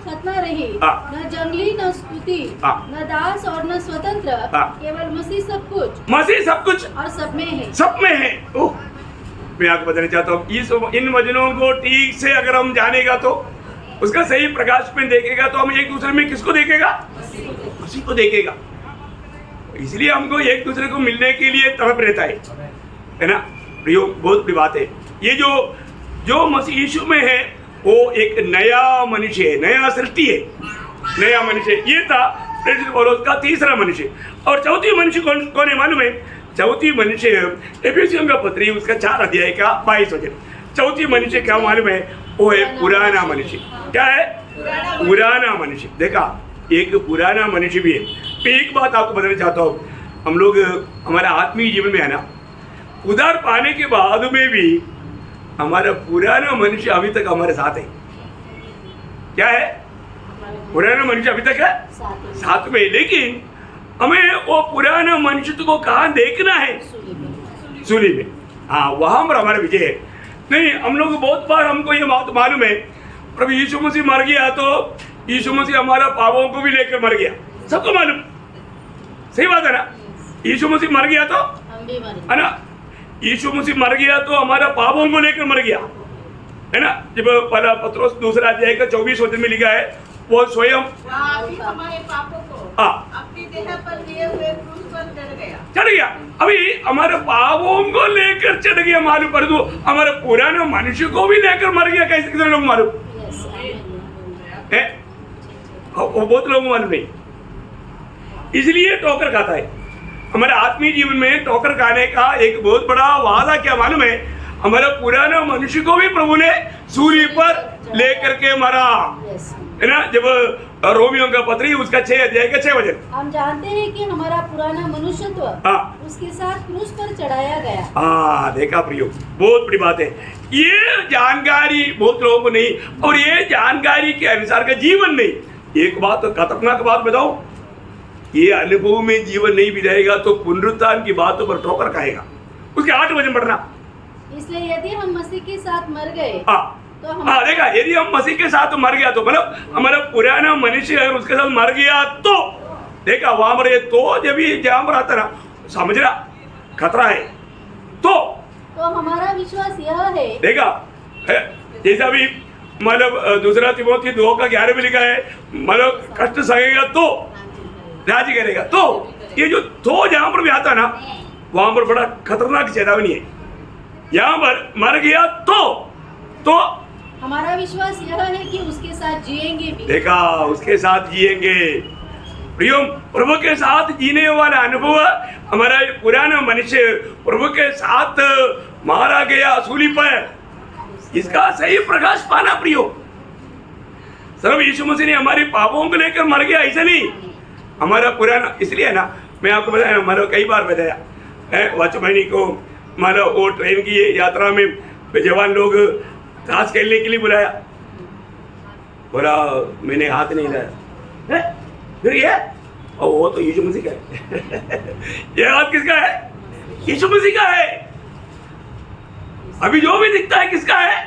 खतना रही, न जंगली, न स्तुति, न दास और न स्वतंत्र, केवल मसीह सब कुछ और सब में है, सब में है। ओह, मैं आपको बताना चाहता हूँ, इन वचनों को ठीक से अगर हम जानेगा तो उसका सही प्रकाश में देखेगा तो हम एक दूसरे में किसको देखेगा? मसीह को देखेगा। इसलिए हमको एक दूसरे को मिलने के लिए तड़प रहता है ना? प्रियो, बहुत बड़ी बात है। ये जो मसीह यीशु में है वो एक नया मनुष्य है, नया सृष्टि है, नया मनुष्य। ये था प्रेरित पौलुस का तीसरा मनुष्य। और चौथी मनुष्य कौन है मालूम है? चौथी मनुष्य एफेसियों का पत्री उसका 4 अध्याय का 22 वचन। चौथी मनुष्य क्या मालूम है? वो है पुराना मनुष्य। क्या है? पुराना मनुष्य। देखा, एक पुराना मनुष्य भी है। मैं एक बात आपको बताना चाहता हूँ, हम लोग हमारा आत्मीय जीवन में है ना, उद्धार पाने के बाद में भी हमारा पुराना मनुष्य अभी तक हमारे साथ है। क्या है? पुराना मनुष्य अभी तक है साथ में, लेकिन हमें वो पुराना मनुष्य को कहाँ देखना है? सूली में। हाँ वहां पर हमारा विजय है। नहीं हम लोग बहुत बार हमको ये बात मालूम है, प्रभु यीशु मसीह मर गया तो यीशु मसीह हमारा पापों को भी लेकर मर गया, सबको मालूम, सही बात है ना। यीशु मसीह मर गया तो हम भी मर है ना, यीशु मसीह मर गया तो हमारा पापों को लेकर मर गया, है ना। जब पहला पत्रोस दूसरा अध्याय का 24 वचन में लिखा है, वो स्वयं आप ही हमारे पापों को अपनी देह पर लिए हुए क्रूस पर चढ़ गया। अभी हमारे पापों को लेकर चढ़ गया मालूम, पर तो हमारे पुराने मनुष्य को भी लेकर मर गया, कैसे कितने लोग मालूम है? वो बहुत लोग मालूम नहीं, इसलिए ठोकर खाता है। हमारे आत्मीय जीवन में ठोकर खाने का एक बहुत बड़ा वादा क्या मालूम है, हमारे पुराने मनुष्य को भी प्रभु ने सूली पर लेकर के मरा, है ना। जब रोमियो का पत्री उसका 6 अध्याय का 6 वचन, हम जानते हैं कि हमारा पुराना मनुष्यत्व उसके साथ क्रूस पर चढ़ाया गया। देखा प्रियो, बहुत बड़ी बात है। ये जानकारी बहुत लोगों को नहीं, और ये जानकारी के अनुसार का जीवन नहीं। एक बात खतरनाक बात बताओ, ये अनुभव में जीवन नहीं बिताएगा तो पुनरुत्थान की बातों पर ठोकर खाएगा। उसके 8 वचन पढ़ना। इसलिए यदि हम मसीह के साथ मर गए तो हम देखा, यदि हम मसीह के साथ मर गया तो मतलब हमारा पुराना मनुष्य अगर उसके साथ मर गया तो देखा वहां पर, तो जब भी जहां पर आता ना समझ रहा खतरा है, तो हमारा विश्वास यह है, देखा जैसा भी मतलब दूसरा तिमोथी 2 का 11 में लिखा है, मतलब कष्ट सहेगा तो राजी करेगा। तो ये जो तो जहां पर भी आता ना वहां पर बड़ा खतरनाक चेतावनी है। यहाँ पर मर गया तो हमारा विश्वास यह है कि उसके साथ जिएंगे भी। देखा, उसके साथ जिएंगे। प्रियो, प्रभु के साथ जीने वाला अनुभव, हमारा पुराना मनुष्य प्रभु के साथ मारा गया सूली पर, इसका सही प्रकाश पाना प्रियो। सर्व यीशु मसीह ने हमारे पापों को लेकर मर गया, ऐसा नहीं हमारा पुराना। इसलिए ना मैं आपको बताया, मतलब कई बार बताया वचमनी को, मतलब वो ट्रेन की यात्रा में जवान लोग ताश खेलने के लिए बुलाया, बोला मैंने हाथ नहीं लाया, फिर ये और वो तो यीशु मसीह का है। ये हाथ किसका है? यीशु मसीह का है। अभी जो भी दिखता है किसका है?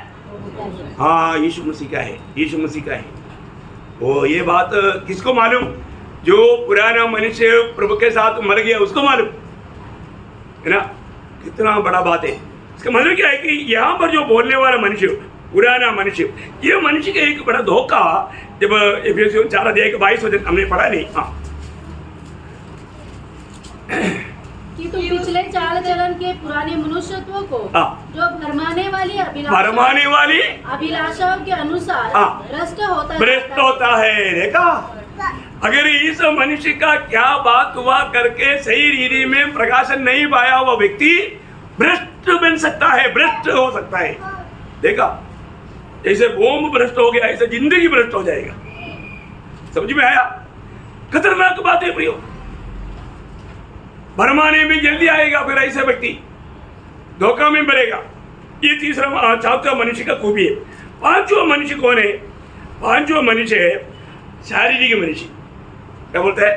हाँ, यीशु मसीह का है, यीशु मसीह का है। वो ये बात किसको मालूम? जो पुराना मनुष्य प्रभु के साथ मर गया उसको मालूम है ना। कितना बड़ा बात है। इसका मतलब क्या है कि यहाँ पर जो बोलने वाला मनुष्य, पुराना मनुष्य, ये मनुष्य का एक बड़ा धोखा। जब एफेसियों 4 अध्याय के 22 वचन हमने पढ़ा नहीं, हाँ, कि तुम पिछले चाल चलन के पुराने मनुष्यत्व को जो भरमाने वाली अभिलाषाओं के अनुसार भ्रष्ट होता है। देखा, अगर इस मनुष्य का क्या बात हुआ करके सही रीति में प्रकाशन नहीं पाया, वह व्यक्ति भ्रष्ट बन सकता है, भ्रष्ट हो सकता है। देखा, जैसे बोम भ्रष्ट हो गया ऐसे जिंदगी भ्रष्ट हो जाएगा। समझ में आया? खतरनाक बात है प्रियो। भरमाने में जल्दी आएगा, फिर ऐसे व्यक्ति धोखा में बढ़ेगा। ये तीसरा चौथा मनुष्य का खूबी है। पांचवा मनुष्य कौन है? पांचवा मनुष्य है शारीरिक मनुष्य। क्या बोलता है?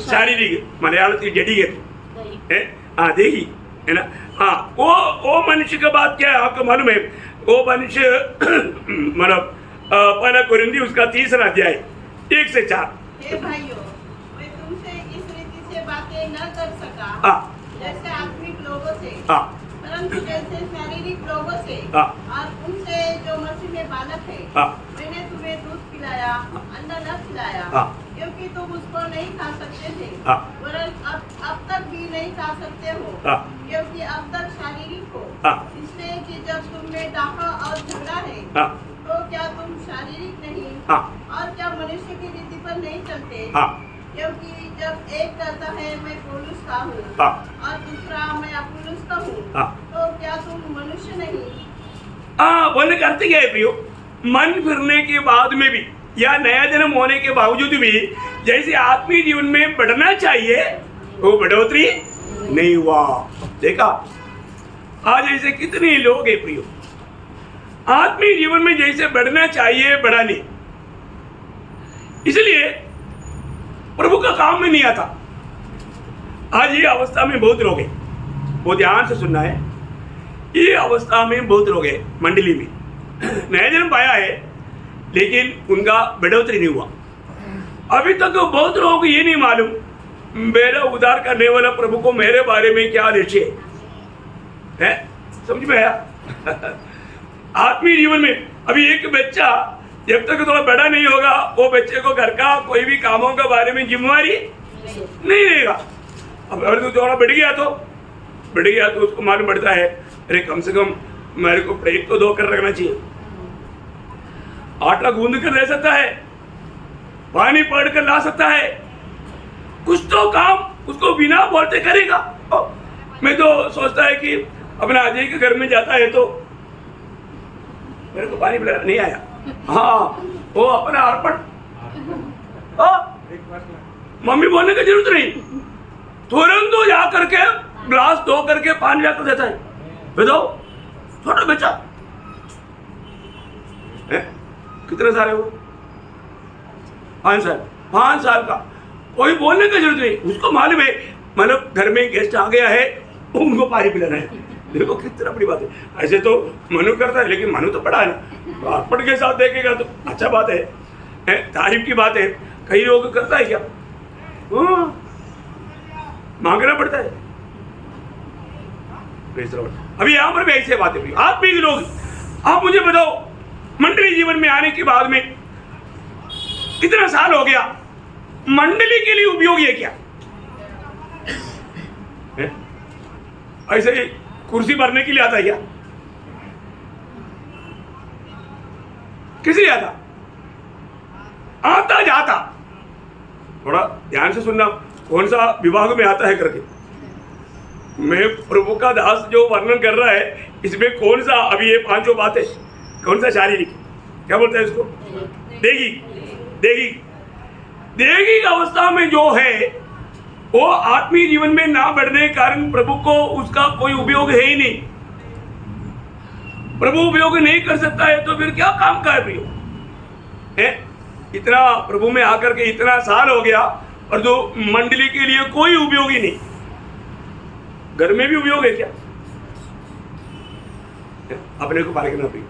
शारीरिक, मलयालम की जड़ी है, हाँ देखी है ना। हाँ, वो मनुष्य का बात क्या है आपको मालूम है? वो मनुष्य मतलब पहला कोरिन्थी उसका 3 अध्याय 1 से 4। हे भाइयों, मैं तुमसे इस रीति से बातें न कर सका जैसे आत्मिक लोगों से, परंतु जैसे शारीरिक लोगों से, और उनसे जो मसीह में बालक है। मैंने तुम्हें दूध पिलाया, अन्न न खिलाया, क्योंकि तुम उसको नहीं खा सकते थे, वरन अब तक भी नहीं खा सकते हो, क्योंकि अब तक शारीरिक हो। इसलिए कि जब तुम में डाहा और झगड़ा है, तो क्या तुम शारीरिक नहीं और क्या मनुष्य की रीति पर नहीं चलते? क्योंकि जब एक कहता है मैं पौलुस का हूँ और दूसरा मैं अपुल्लोस का हूँ, तो क्या तुम मनुष्य नहीं? बोलने का अर्थ क्या है प्रियो? मन फिरने के बाद में भी या नया जन्म होने के बावजूद भी जैसे आत्मीय जीवन में बढ़ना चाहिए वो बढ़ोतरी नहीं हुआ। देखा, आज ऐसे कितने लोग हैं प्रियो, आत्मीय जीवन में जैसे बढ़ना चाहिए बढ़ा नहीं, इसलिए प्रभु का काम में नहीं आता। आज ये अवस्था में बहुत लोग हैं। वो ध्यान से सुनना है। ये अवस्था में बहुत लोग हैं मंडली में, नया जन्म पाया है लेकिन उनका बढ़ोतरी नहीं हुआ। अभी तक तो बहुत लोगों को ये नहीं मालूम मेरा उद्धार करने वाला प्रभु को मेरे बारे में क्या निश्चय है। समझ में आया? आत्मीय जीवन में अभी एक बच्चा जब तक थोड़ा बड़ा नहीं होगा वो बच्चे को घर का कोई भी कामों के बारे में जिम्मेवारी नहीं लेगा। अब अगर तो थोड़ा बढ़ गया तो उसको मालूम पड़ता है अरे कम से कम मेरे को प्लेट तो धो कर रखना चाहिए, आटा गूंद कर ले सकता है, पानी पड़ कर ला सकता है, कुछ तो काम उसको बिना बोलते करेगा। मैं तो सोचता है कि अपने अजय के घर में जाता है तो मेरे को पानी पिलाना नहीं आया, हाँ वो अपना अर्पण, मम्मी बोलने की जरूरत नहीं, तुरंत तो जा करके ग्लास धो करके पानी लाकर देता है। बताओ छोटा बच्चा कितने साल है वो? 5 साल का, कोई बोलने की जरूरत नहीं, उसको मालूम है मतलब घर में गेस्ट आ गया है उनको पानी पिलाना है। देखो कितना बड़ी बात है। ऐसे तो मनु करता है लेकिन मनु तो पढ़ा है ना, अर्पण के साथ देखेगा तो अच्छा बात है, तारीफ की बात है। कई लोग करता है क्या, मांगना पड़ता है। अभी यहाँ पर भी ऐसे बातें हुई। आप भी लोग, आप मुझे बताओ मंडली जीवन में आने के बाद में कितना साल हो गया, मंडली के लिए उपयोगी है क्या? ऐसे ही कुर्सी भरने के लिए आता है क्या? किस लिए आता? आता जाता, थोड़ा ध्यान से सुनना कौन सा विभाग में आता है करके। मैं प्रभु का दास जो वर्णन कर रहा है इसमें कौन सा अभी ये 5 बातें, कौन सा शारीरिक, क्या बोलते हैं इसको, देगी अवस्था में जो है वो आत्मीय जीवन में ना बढ़ने के कारण प्रभु को उसका कोई उपयोग है ही नहीं। प्रभु उपयोग नहीं कर सकता है तो फिर क्या काम का है? इतना प्रभु में आकर के इतना साल हो गया और जो मंडली के लिए कोई उपयोग ही नहीं। घर में भी उपयोग है क्या? अपने को पालना भी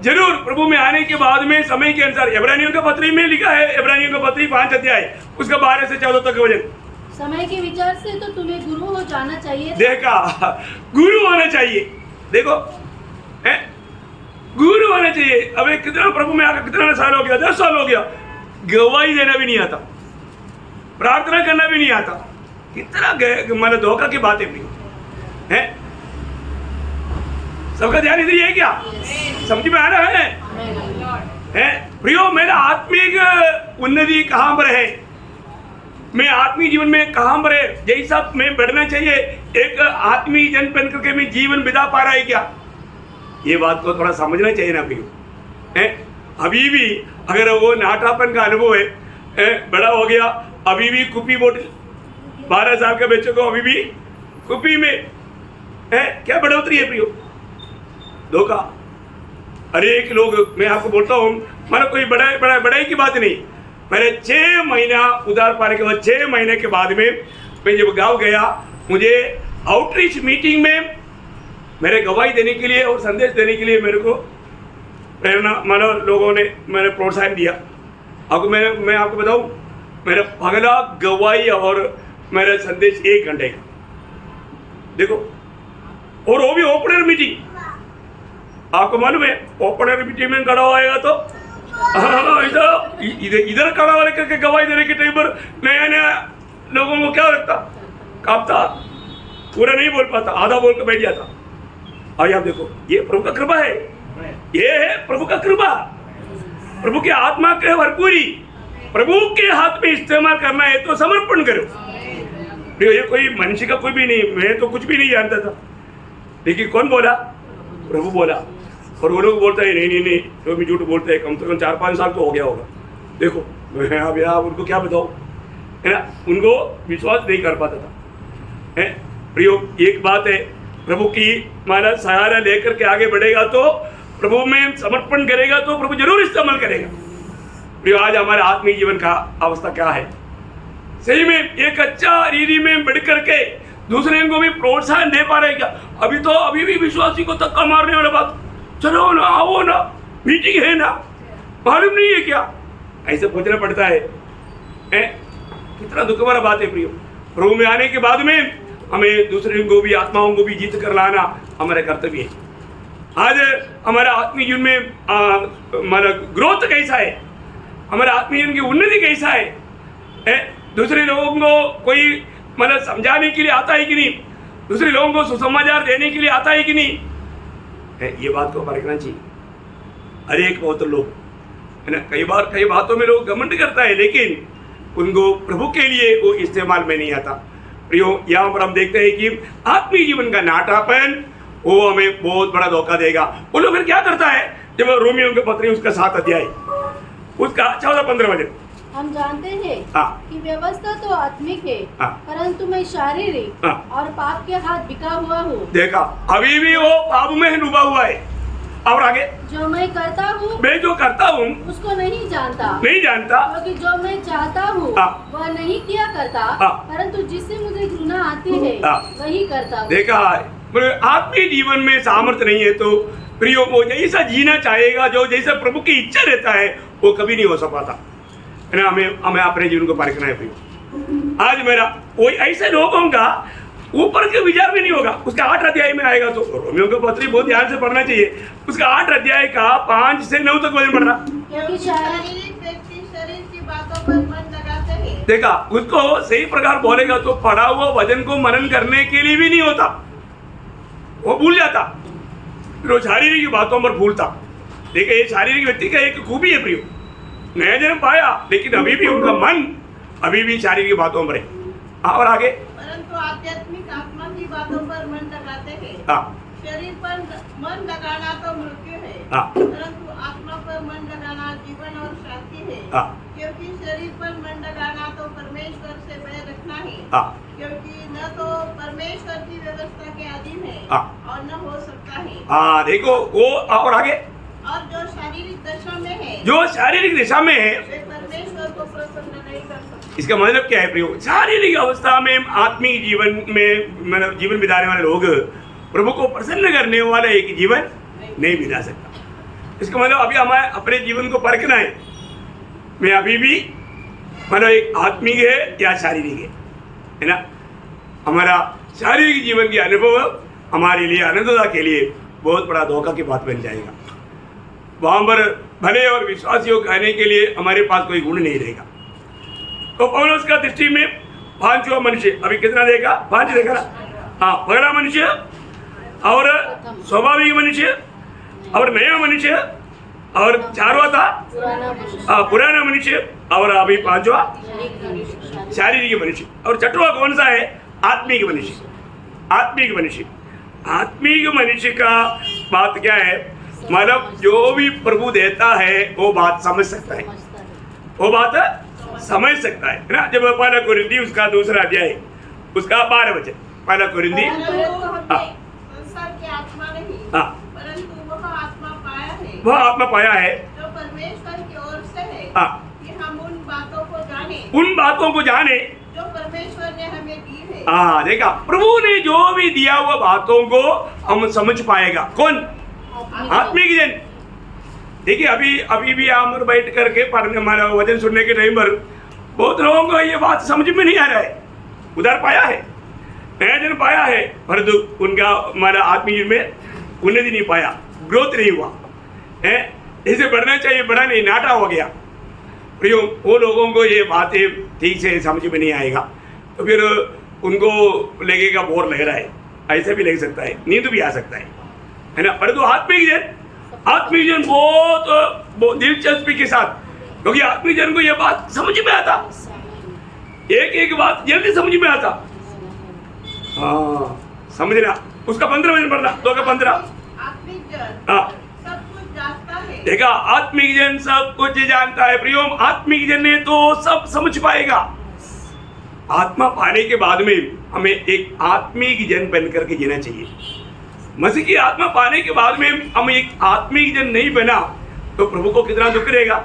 जरूर प्रभु में आने के बाद में समय के अनुसार। इब्रानियों का पत्री में लिखा है, इब्रानियों का पत्री 5 अध्याय उसका 12 से 14 तक वचन। समय के विचार से तो तुम्हें गुरु हो जाना चाहिए। देखा, गुरु होना चाहिए। देखो गुरु होना चाहिए। अबे कितना प्रभु में आकर कितना साल हो गया, 10 साल हो गया, गवाही देना भी नहीं आता, प्रार्थना करना भी नहीं आता। कितना मैंने धोखा की बातें भी है। सबका ध्यान इधर ही है क्या? समझ में आ रहा है? प्रियो, मेरा आत्मिक उन्नति कहाँ पर है, मैं आत्मीय जीवन में कहाँ पर है, जैसा मैं बढ़ना चाहिए एक आत्मीय जन बन करके मैं जीवन बिता पा रहा है क्या? ये बात को थोड़ा समझना चाहिए ना प्रियो। अभी भी अगर वो नाटापन का अनुभव है, बड़ा हो गया अभी भी कुपी बोतल, 12 साल के बच्चों को अभी भी कुपी में क्या बढ़ोतरी है प्रियो? धोखा। अरे एक लोग, मैं आपको बोलता हूँ मतलब कोई बड़ाई की बात नहीं, मैंने 6 महीना उधार पाने के बाद 6 महीने के बाद में मैं जब गाँव गया, मुझे आउटरीच मीटिंग में मेरे गवाही देने के लिए और संदेश देने के लिए मेरे को प्रेरणा मतलब लोगों ने मैंने प्रोत्साहन दिया। अब मैं आपको बताऊं, मेरा पहला गवाही और मेरा संदेश 1 घंटे का, देखो, और वो भी ओपनर मीटिंग। आपको मालूम है ओपनर मीटिंग में खड़ा होएगा तो इधर खड़ा होने करके गवाही देने के टाइम पर नया लोगों को क्या लगता, कांपता, पूरा नहीं बोल पाता, आधा बोल के बैठ जाता। अभी आप देखो, ये प्रभु का कृपा है, ये है प्रभु का कृपा, प्रभु के आत्मा के भरपूरी, प्रभु के हाथ में इस्तेमाल करना है तो समर्पण करो। ये कोई मनुष्य का कोई भी नहीं, मैं तो कुछ भी नहीं जानता था, लेकिन कौन बोला? प्रभु बोला। और वो लोग बोलते हैं नहीं तो भी झूठ बोलते हैं, कम से कम 4-5 साल तो हो गया होगा। देखो मैं अब यहाँ उनको क्या बताऊँ, है ना, उनको विश्वास नहीं कर पाता था। प्रियो, एक बात है, प्रभु की माना सहारा लेकर के आगे बढ़ेगा तो, प्रभु में समर्पण करेगा तो प्रभु जरूर इस्तेमाल करेगा। प्रियो, आज हमारे आत्मीय जीवन का अवस्था क्या है? सही में एक अच्छा रीति में बढ़ करके दूसरे को भी प्रोत्साहन दे पा रहे क्या? अभी भी विश्वासी को धक्का मारने वाला बात, चलो ना, आओ ना, मीटिंग है ना, मालूम नहीं है क्या? ऐसे सोचना पड़ता है। कितना दुख भरा बात है प्रियो। प्रभु में आने के बाद में हमें दूसरे को भी, आत्माओं को भी जीत कर लाना हमारा कर्तव्य है। आज हमारा आत्मीय जीवन में हमारा ग्रोथ कैसा है, हमारा आत्मीय जीवन की उन्नति कैसा है? दूसरे लोगों को कोई मतलब समझाने के लिए आता है कि नहीं? दूसरे लोगों को सुसमाचार देने के लिए आता है कि नहीं? ये बात को परखना चाहिए। हर एक बहुत लोग है ना, कई बातों में लोग घमंड करता है, लेकिन उनको प्रभु के लिए वो इस्तेमाल में नहीं आता। प्रियो, यहाँ पर हम देखते हैं कि आत्मीय जीवन का नाटापन वो हमें बहुत बड़ा धोखा देगा। वो लोग फिर क्या करता है? जब रोमियो के पत्री उसका 7 अध्याय उसका 14-15 वचन, हम जानते हैं कि व्यवस्था तो आत्मिक है, परंतु मैं शारीरिक और पाप के हाथ बिका हुआ हूँ। देखा, अभी भी वो पाप में डूबा हुआ है। और आगे, जो मैं करता हूँ, मैं जो करता हूँ उसको नहीं जानता, क्योंकि जो मैं चाहता हूँ वह नहीं किया करता, परंतु जिससे मुझे घृणा आती है वही करता हूँ। देखा, आत्मीय जीवन में सामर्थ्य नहीं है तो प्रियो वो जैसा जीना चाहेगा, जो जैसा प्रभु की इच्छा रहता है, वो कभी नहीं हो सकता है ना। हमें अपने जीवन को परखना है प्रियो। आज मेरा कोई ऐसे लोगों का ऊपर के विचार भी नहीं होगा। उसका 8 अध्याय में आएगा, तो रोमियो के पत्री बहुत ध्यान से पढ़ना चाहिए। उसका 8 अध्याय का 5 से 9 तक वचन पढ़ना। क्योंकि शारीरिक व्यक्ति शरीर की बातों पर मन लगाते हैं। देखा, उसको सही प्रकार बोलेगा तो पढ़ा हुआ वचन को मनन करने के लिए भी नहीं होता, वो भूल जाता, फिर वो शारीरिक बातों पर भूलता। देखिए, ये शारीरिक व्यक्ति का एक खूबी है प्रियो, नया जन्म पाया लेकिन अभी भी उनका मन अभी भी शारीरिक बातों पर है। और आगे, परंतु आध्यात्मिक आत्मा की बातों पर मन लगाते हैं। शरीर पर मन लगाना तो मृत्यु है, परंतु आत्मा पर मन लगाना जीवन और शांति है। क्योंकि शरीर पर मन लगाना तो परमेश्वर से बैर रखना है, क्योंकि न तो परमेश्वर की व्यवस्था के अधीन है और न हो सकता है। देखो वो, और आगे, और जो शारीरिक दशा में है, वे परमेश्वर को प्रसन्न नहीं कर सकते। इसका मतलब क्या है प्रियो? शारीरिक अवस्था में आत्मिक जीवन में मतलब जीवन बिताने वाले लोग प्रभु को प्रसन्न करने वाला एक जीवन नहीं बिता सकता। इसका मतलब अभी हमारे अपने जीवन को परखना है, मैं अभी भी मतलब एक आत्मिक है या शारीरिक है ना। हमारा शारीरिक जीवन के अनुभव हमारे लिए आनंदता के लिए बहुत बड़ा धोखा की बात बन जाएगा। वहाँ पर भले और विश्वासियों कहने के लिए हमारे पास कोई गुण नहीं रहेगा। तो पौलुस का दृष्टि में 5वां मनुष्य, अभी कितना देखा? 5 देखा ना। पहला मनुष्य और स्वाभाविक मनुष्य और नया मनुष्य, और 4वां था पुराना मनुष्य, और अभी 5वां शारीरिक मनुष्य, और 6वां कौन सा है? आत्मिक मनुष्य का बात क्या है? मतलब जो भी प्रभु देता है वो बात समझ सकता है, ना। जब पहला कोरिन्थी उसका 2 अध्याय उसका 12 वचन, पहला कोरिन्थी, संसार की आत्मा नहीं, परंतु वह आत्मा पाया है जो परमेश्वर की ओर से है, कि हम उन बातों को जाने जो परमेश्वर ने हमें दी है। देखा, प्रभु ने जो भी दिया हुआ बातों को हम समझ पाएगा। कौन? आत्मिक जन। देखिए, अभी भी हम बैठ करके पढ़ने हमारा वचन सुनने के टाइम पर बहुत लोगों को ये बात समझ में नहीं आ रहा है। उधर पाया है, नया जन पाया है, परंतु उनका हमारा आत्मिक जीवन में उन्नति नहीं पाया, ग्रोथ नहीं हुआ है। इसे बढ़ना चाहिए, बढ़ा नहीं, नाटा हो गया। प्रियो, वो लोगों को ये बातें ठीक से समझ में नहीं आएगा, तो फिर उनको लगेगा बोर लग रहा है, ऐसे भी लग सकता है, नींद भी आ सकता है ना। परंतु आत्मिक जन बहुत दिलचस्पी के साथ, क्योंकि आत्मिक जन को ये बात समझ में आता, एक बात जल्दी समझ में आता। समझना। उसका 15 वचन पढ़ना, 2 का 15। आत्मिक जन सब कुछ जानता है। देखा, आत्मिक जन सब कुछ जानता है। प्रियो, आत्मिक जन ने तो सब समझ पाएगा। आत्मा पाने के बाद में हमें एक आत्मिक जन बन करके जीना चाहिए। मसीह की आत्मा पाने के बाद में हम एक आत्मिक जन नहीं बना तो प्रभु को कितना दुख रहेगा,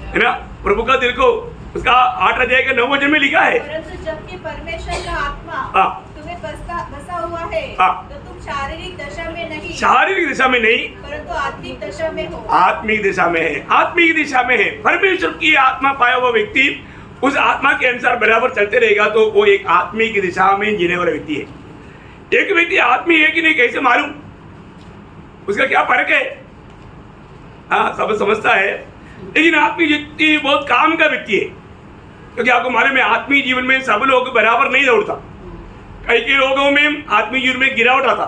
है ना। प्रभु का दिल को उसका 8 अध्याय के 9 वचन में लिखा है, परंतु जबकि परमेश्वर का आत्मा में बसा हुआ है हाँ। तो तुम शारीरिक दशा में नहीं, शारीरिक दिशा में नहीं, परंतु आत्मिक दशा में हो। आत्मिक दिशा में है, आत्मिक दिशा में है। परमेश्वर की आत्मा पाया हुआ व्यक्ति उस आत्मा के अनुसार बराबर चलते रहेगा तो वो एक आत्मिक दिशा में जीने वाला व्यक्ति है। एक व्यक्ति आत्मिक है कि नहीं कैसे मालूम, उसका क्या फर्क है? हाँ, सब समझता है, लेकिन आत्मिक व्यक्ति बहुत काम का व्यक्ति है, क्योंकि आपको मालूम है आत्मिक जीवन में सब लोग बराबर नहीं दौड़ता। कई लोगों में आत्मिक जीवन में गिरावट आता,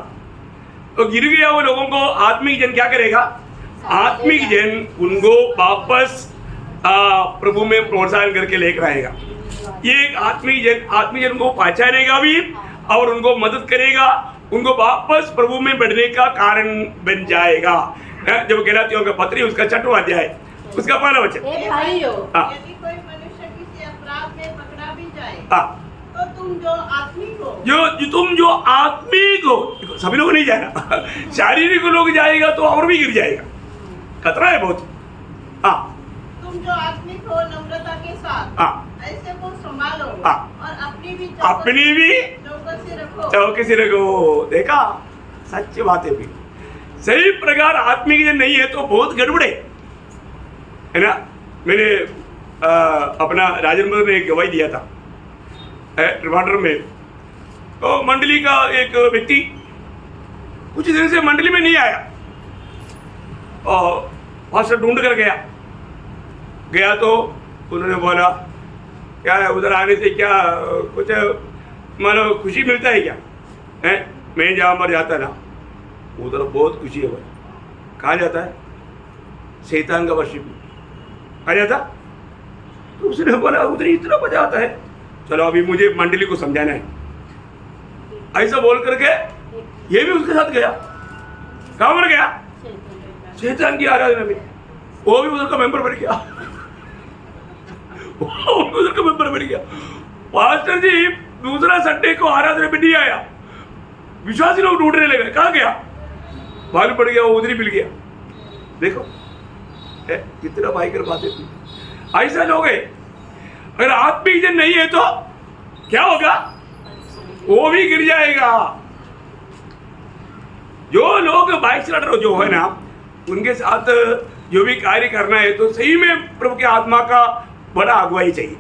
तो गिर गया वो लोगों को आत्मिक जन क्या करेगा? आत्मिक जन उनको वापस प्रभु में प्रोत्साहन करके लेकर आएगा। ये एक आत्मिक जन को पहचानेगा भी और उनको मदद करेगा, उनको वापस प्रभु में बढ़ने का कारण बन जाएगा। जब गलातियों का पत्री उसका 6वां अध्याय उसका 1 वचन। यदि कोई मनुष्य किसी अपराध में पकड़ा भी जाए तो तुम जो आत्मिक हो, सभी लोग नहीं जाएगा, शारीरिक लोग जाएगा तो और भी गिर जाएगा, खतरा है बहुत। तुम जो आत्मिक हो नम्रता के साथ ऐसे को संभालो और अपनी भी चौकसी रखो। देखा, सच्ची बात है भी। सही प्रकार आत्मिक जन नहीं है तो बहुत गड़बड़े है ना। मैंने अपना राजेंद्र ने एक गवाही दिया था ट्रिवांड्रम में, तो मंडली का एक व्यक्ति कुछ दिन से मंडली में नहीं आया और पास्टर ढूंढ कर गया तो उन्होंने बोला क्या है उधर आने से क्या कुछ मानो खुशी मिलता है क्या? है मैं जहाँ पर जाता ना उधर बहुत खुशी है भाई। कहाँ जाता है? शैतान का वर्शिप में। कहाँ जाता? तो उसने बोला उधर इतना मजा आता है, चलो अभी मुझे मंडली को समझाना है। ऐसा बोल करके ये भी उसके साथ गया। कहाँ पर गया? शैतान की आराधना में। वो भी उधर का मेंबर बन गया। उधर का मेंबर बन गया। पास्टर जी दूसरा संडे को आराधना में नहीं आया, विश्वासी लोग ढूंढने लगे, कहाँ गया? मालूम पड़ गया वो उधर ही मिल गया। देखो कितना भयंकर बात है। ऐसा लोग है, अगर आत्मिक जन नहीं है तो क्या होगा? वो भी गिर जाएगा। जो लोग बाइक चलाकर जो है ना उनके साथ जो भी कार्य करना है तो सही में प्रभु की आत्मा का बड़ा अगुवाई चाहिए,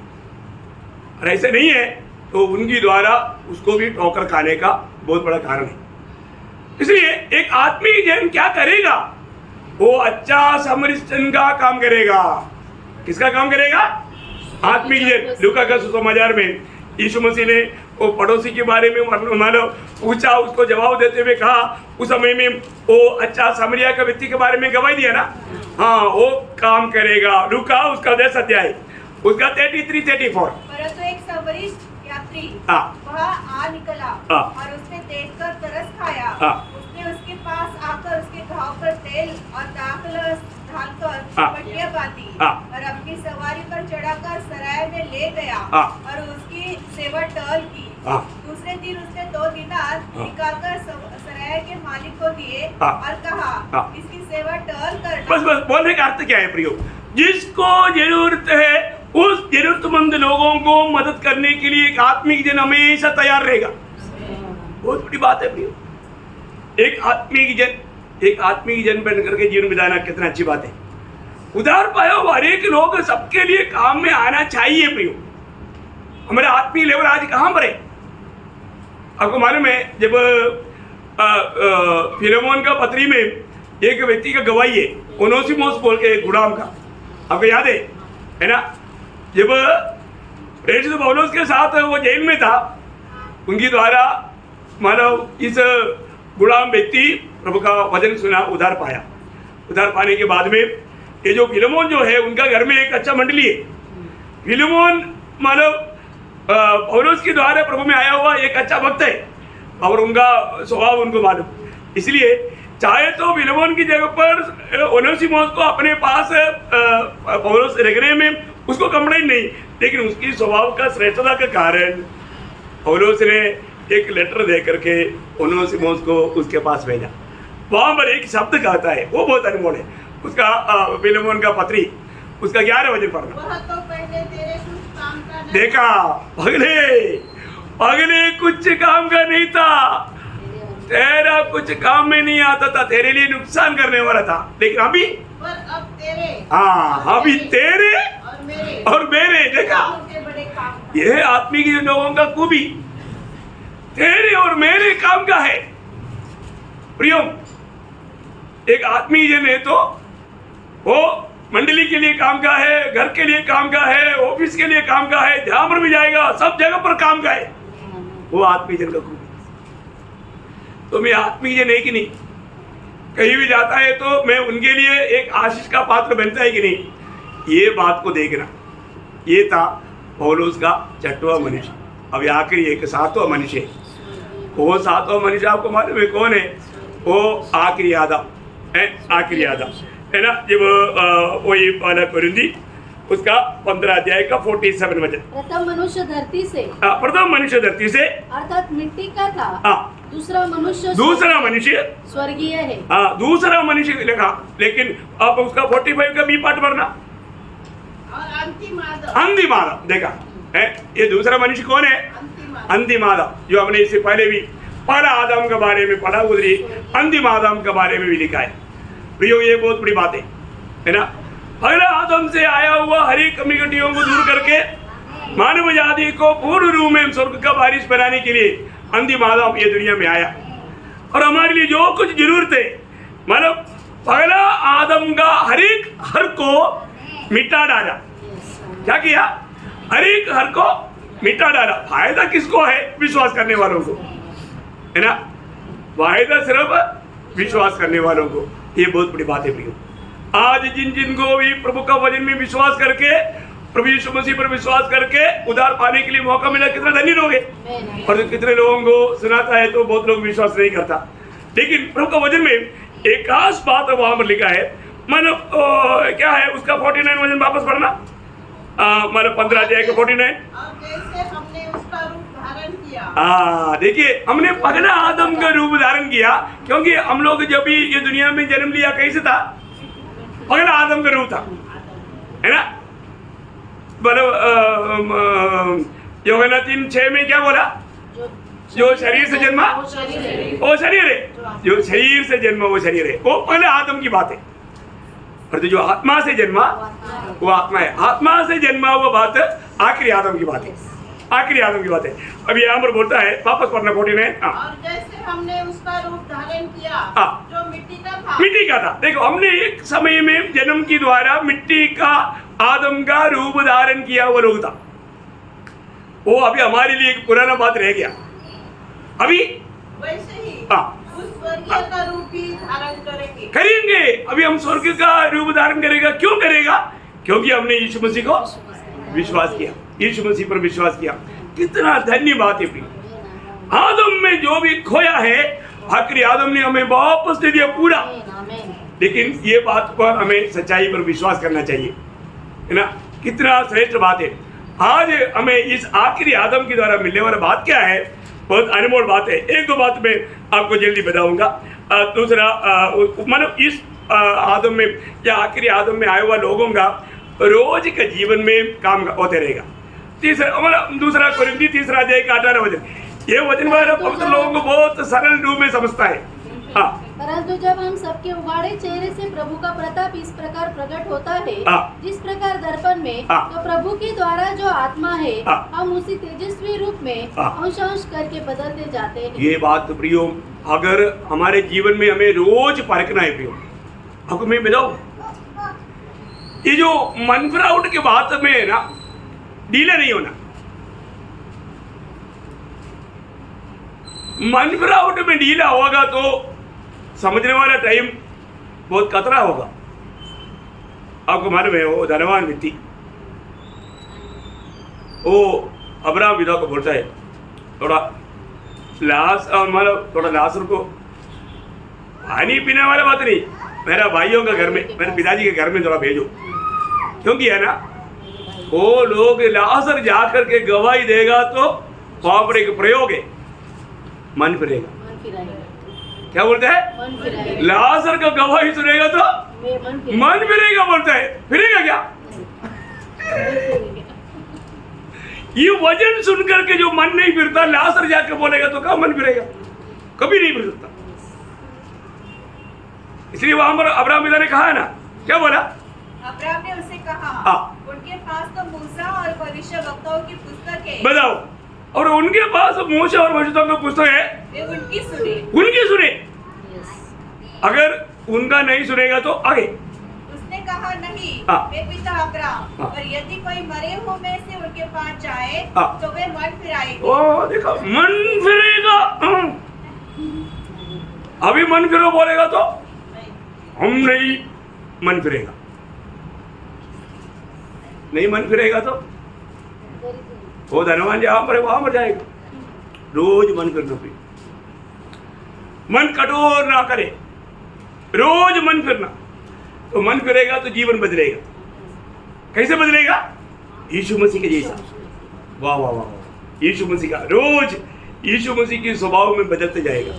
और ऐसे नहीं है तो उनकी द्वारा उसको भी ठोकर खाने का बहुत बड़ा कारण है। इसलिए एक आत्मिक जन क्या करेगा? वो अच्छा समरिस्टन का काम करेगा। किसका काम करेगा? आत्मिक जन। लूका का सुसमाचार में यीशु मसीह ने वो पड़ोसी के बारे में मानो पूछा, उसको जवाब देते हुए कहा, उस समय में वो अच्छा सामरिया का व्यक्ति के बारे में गवाही दिया ना, हाँ वो काम करेगा। लूका उसका 10 अध्याय उसका 33-34। परंतु एक समरिष्ट यात्री वहाँ आ निकला और उसने देखकर तरस खाया। उसने उसके पास आकर उसके घाव पर तेल और दाखलस डालकर पट्टियां बांधी और अपनी सवारी पर चढ़ाकर सराय में ले गया और उसकी सेवा टहल की। दूसरे दिन उसने 2 दिनार निकालकर सराय के मालिक को दिए और कहा इसकी सेवा टहल कर। बस बोलने का अर्थ क्या है प्रियो? जिसको जरूरत है उस जरूरतमंद लोगों को मदद करने के लिए एक आत्मिक जन हमेशा तैयार रहेगा। बहुत बड़ी बात है प्रियो। एक आत्मिक जन बन करके जीवन बिताना कितना अच्छी बात है। उधार पाया हुआ हर एक लोग सबके लिए काम में आना चाहिए प्रियो। हमारा आत्मिक लेवल आज कहाँ पर है? आपको मालूम है जब फिलेमोन का पत्री में एक व्यक्ति का गवाही है, ओनेसिमुस बोल के गुलाम का, आपको याद है ना? जब प्रेरित पौलुस के साथ वो जेल में था, उनकी द्वारा मानव इस गुलाम व्यक्ति प्रभु का वचन सुना, उधार पाया। उधार पाने के बाद में ये जो फिलेमोन जो है उनका घर में एक अच्छा मंडली है। फिलेमोन मानव पौलुस के द्वारा प्रभु में आया हुआ एक अच्छा भक्त है और उनका स्वभाव उनको मालूम। इसलिए चाहे तो फिलेमोन की जगह पर ओनेसिमुस को अपने पास पौलुस रखने में उसको कम्प्लेन नहीं, लेकिन उसकी स्वभाव का श्रेष्ठता के कारण पौलुस ने एक लेटर दे करके ओनेसिमुस को उसके पास भेजा। वहाँ पर एक शब्द कहता है, वो बहुत अनमोल है, उसका फिलेमोन का पत्री उसका 11 वचन पढ़ना। वह तो पहले तेरे कुछ काम का देखा भगले पगले कुछ काम का नहीं था, तेरा कुछ काम में नहीं आता था, तेरे लिए नुकसान करने वाला था। लेकिन अभी पर अब तेरे हाँ, अभी तेरे और मेरे देखा, के बड़े काम यह आत्मिक लोगों का खूबी तेरे और मेरे काम का है। प्रियो, एक आत्मीय जन है तो वो मंडली के लिए काम का है, घर के लिए काम का है, ऑफिस के लिए काम का है, ध्यान पर भी जाएगा, सब जगह पर काम का है। वो आत्मीय जन का खूबी। तो मैं आत्मीय जन है कि नहीं, कहीं भी जाता है तो मैं उनके लिए एक आशीष का पात्र बनता है कि नहीं, ये बात को देखना। ये था पौलुस का 6वां मनुष्य। अब आखिरी एक 7वां मनुष्य है। वो 7वां मनुष्य आपको मालूम है कौन है? वो आखिरी आदम है, आखिरी आदम है ना। जब वही पहला कुरिन्थी उसका 15 अध्याय का 47 वचन। प्रथम मनुष्य धरती से, प्रथम मनुष्य धरती से अर्थात मिट्टी का था। दूसरा मनुष्य स्वर्गीय है। दूसरा मनुष्य लिखा, लेकिन अब उसका 45 का बी पार्ट भरना। और अंतिम आदम देखा है, ये दूसरा मनुष्य कौन है? अंतिम आदम, जो हमने इससे पहले भी पहला आदम के बारे में पढ़ा, उधरी अंतिम आदम के बारे में भी लिखा है। प्रियो, ये बहुत बड़ी बात है ना। पहला आदम से आया हुआ हर एक कमियों को दूर करके मानव जाति को पूर्ण रूप में स्वर्ग का वारिस बनाने के लिए अंतिम आदम ये दुनिया में आया, और हमारे लिए जो कुछ जरूरत है, मतलब पहला आदम का हर को मिटा डाला। क्या किया? हर एक हर को मिटा डाला। फायदा किसको है? विश्वास करने वालों को, है ना। फायदा सिर्फ विश्वास करने वालों को। ये बहुत बड़ी बात है प्रियो। आज जिनको भी प्रभु का वचन में विश्वास करके, प्रभु यीशु मसीह पर विश्वास करके उद्धार पाने के लिए मौका मिला, कितने धन्य लोग हैं। और कितने लोगों को सुनाता है तो बहुत लोग विश्वास नहीं करता। लेकिन प्रभु का वचन में एक खास बात वहां पर लिखा है, मतलब क्या है उसका 49 वचन वापस पढ़ना, मतलब 15 अध्याय का 49। और जैसे हमने उसका रूप धारण किया। देखिए, हमने पहला आदम का रूप धारण किया, क्योंकि हम लोग जब भी ये दुनिया में जन्म लिया कैसे था? पहला आदम का रूप था, है ना। यूहन्ना 3:6 में क्या बोला? जो शरीर से जन्मा वो शरीर है, जो शरीर से जन्मा वो शरीर है। वो पहले आदम की बात है। और जो आत्मा से जन्मा वो आत्मा है। आत्मा से जन्मा वो बात आखिरी आदम की बात है, आखिरी आदम की बात है। अब यहाँ पर बोलता है, वापस पढ़ना 49। और जैसे हमने उसका रूप धारण किया, जो मिट्टी का था। मिट्टी का था। देखो, हमने एक समय में जन्म के द्वारा मिट्टी का आदम का रूप धारण किया, वो लोग था। वो अभी हमारे लिए एक पुराना बात रह गया। अभी वैसे ही उस स्वर्गीय का रूप भी धारण करेंगे। अभी हम स्वर्ग का रूप धारण करेगा। क्यों करेगा? क्योंकि हमने यीशु मसीह को विश्वास किया, यीशु मसीह पर विश्वास किया। कितना धन्य बात है। आदम में जो भी खोया है, आखिरी आदम ने हमें वापस दे दिया पूरा। लेकिन ये बात पर हमें सच्चाई पर विश्वास करना चाहिए, है ना। कितना श्रेष्ठ बात है। आज हमें इस आखिरी आदम के द्वारा मिलने वाला बात क्या है? बहुत अनमोल बात है। एक दो बात मैं आपको जल्दी बताऊंगा। दूसरा, मानो इस आदम में या आखिरी आदम में आए हुआ लोगों का रोज का जीवन में काम होते रहेगा। तीसरा, मतलब दूसरा कुरिन्थी 3 अध्याय का 18 वचन, ये वचन वाला पवित्र लोगों को बहुत सरल रूप में समझता है। परंतु जब हम सबके उगाड़े चेहरे से प्रभु का प्रताप इस प्रकार प्रकट होता है, जिस प्रकार दर्पण में, तो प्रभु के द्वारा जो आत्मा है, हम उसी तेजस्वी रूप में अंश अंश करके बदलते जाते हैं। ये बात प्रियो, अगर हमारे जीवन में हमें रोज परखना है प्रियो, आपको मैं बताऊं, ये जो मन फ्राउड के बात में है ना, ढीला नहीं होना। मन फ्राउड में ढीला होगा तो समझने वाला टाइम बहुत कतरा होगा। आपको मालूम है, वो धनवान व्यक्ति, वो अब्राहम विधवा को बोलता है, थोड़ा लाश को पानी पीने वाला बात नहीं, मेरा भाइयों का घर में, मेरे पिताजी के घर में थोड़ा भेजो। क्योंकि है ना, वो लोग लाशर जाकर के गवाही देगा तो वहां पर एक प्रयोग है, मन फिरेगा। क्या बोलता है? लाजर का गवाही सुनेगा तो मन फिरेगा बोलता है। फिरेगा क्या? ये वचन सुनकर के जो मन नहीं फिरता, लाजर जाकर बोलेगा तो कहाँ मन फिरेगा? कभी नहीं फिर सकता। इसलिए वहां पर अब्राहम पिता ने कहा है ना, क्या बोला? अब्राहम ने उसे कहा, उनके पास तो मूसा और भविष्यवक्ताओं की पुस्तक है। बताओ, और उनके पास मूसा और भविष्यवक्ताओं की पुस्तक है, वे उनकी सुने। उनकी सुने। अगर उनका नहीं सुनेगा तो आगे उसने कहा, नहीं वे पिता अब्राहम, और यदि कोई मरे हुए में से उनके पास जाए तो वे मन फिराएंगे। ओ देखो, मन फिरेगा। अभी मन फिरो बोलेगा तो हम नहीं मन फिरेगा, नहीं मन फिरेगा तो वो धनवान जहां पर वहां मर जाएगा। रोज मन फिरना पे, मन कठोर ना करे, रोज मन फिरना, तो मन फिरेगा तो जीवन बदलेगा। कैसे बदलेगा? यीशु मसीह के जैसा। वाह वाह वाह, यीशु मसीह का रोज यीशु मसीह के स्वभाव में बदलते जाएगा,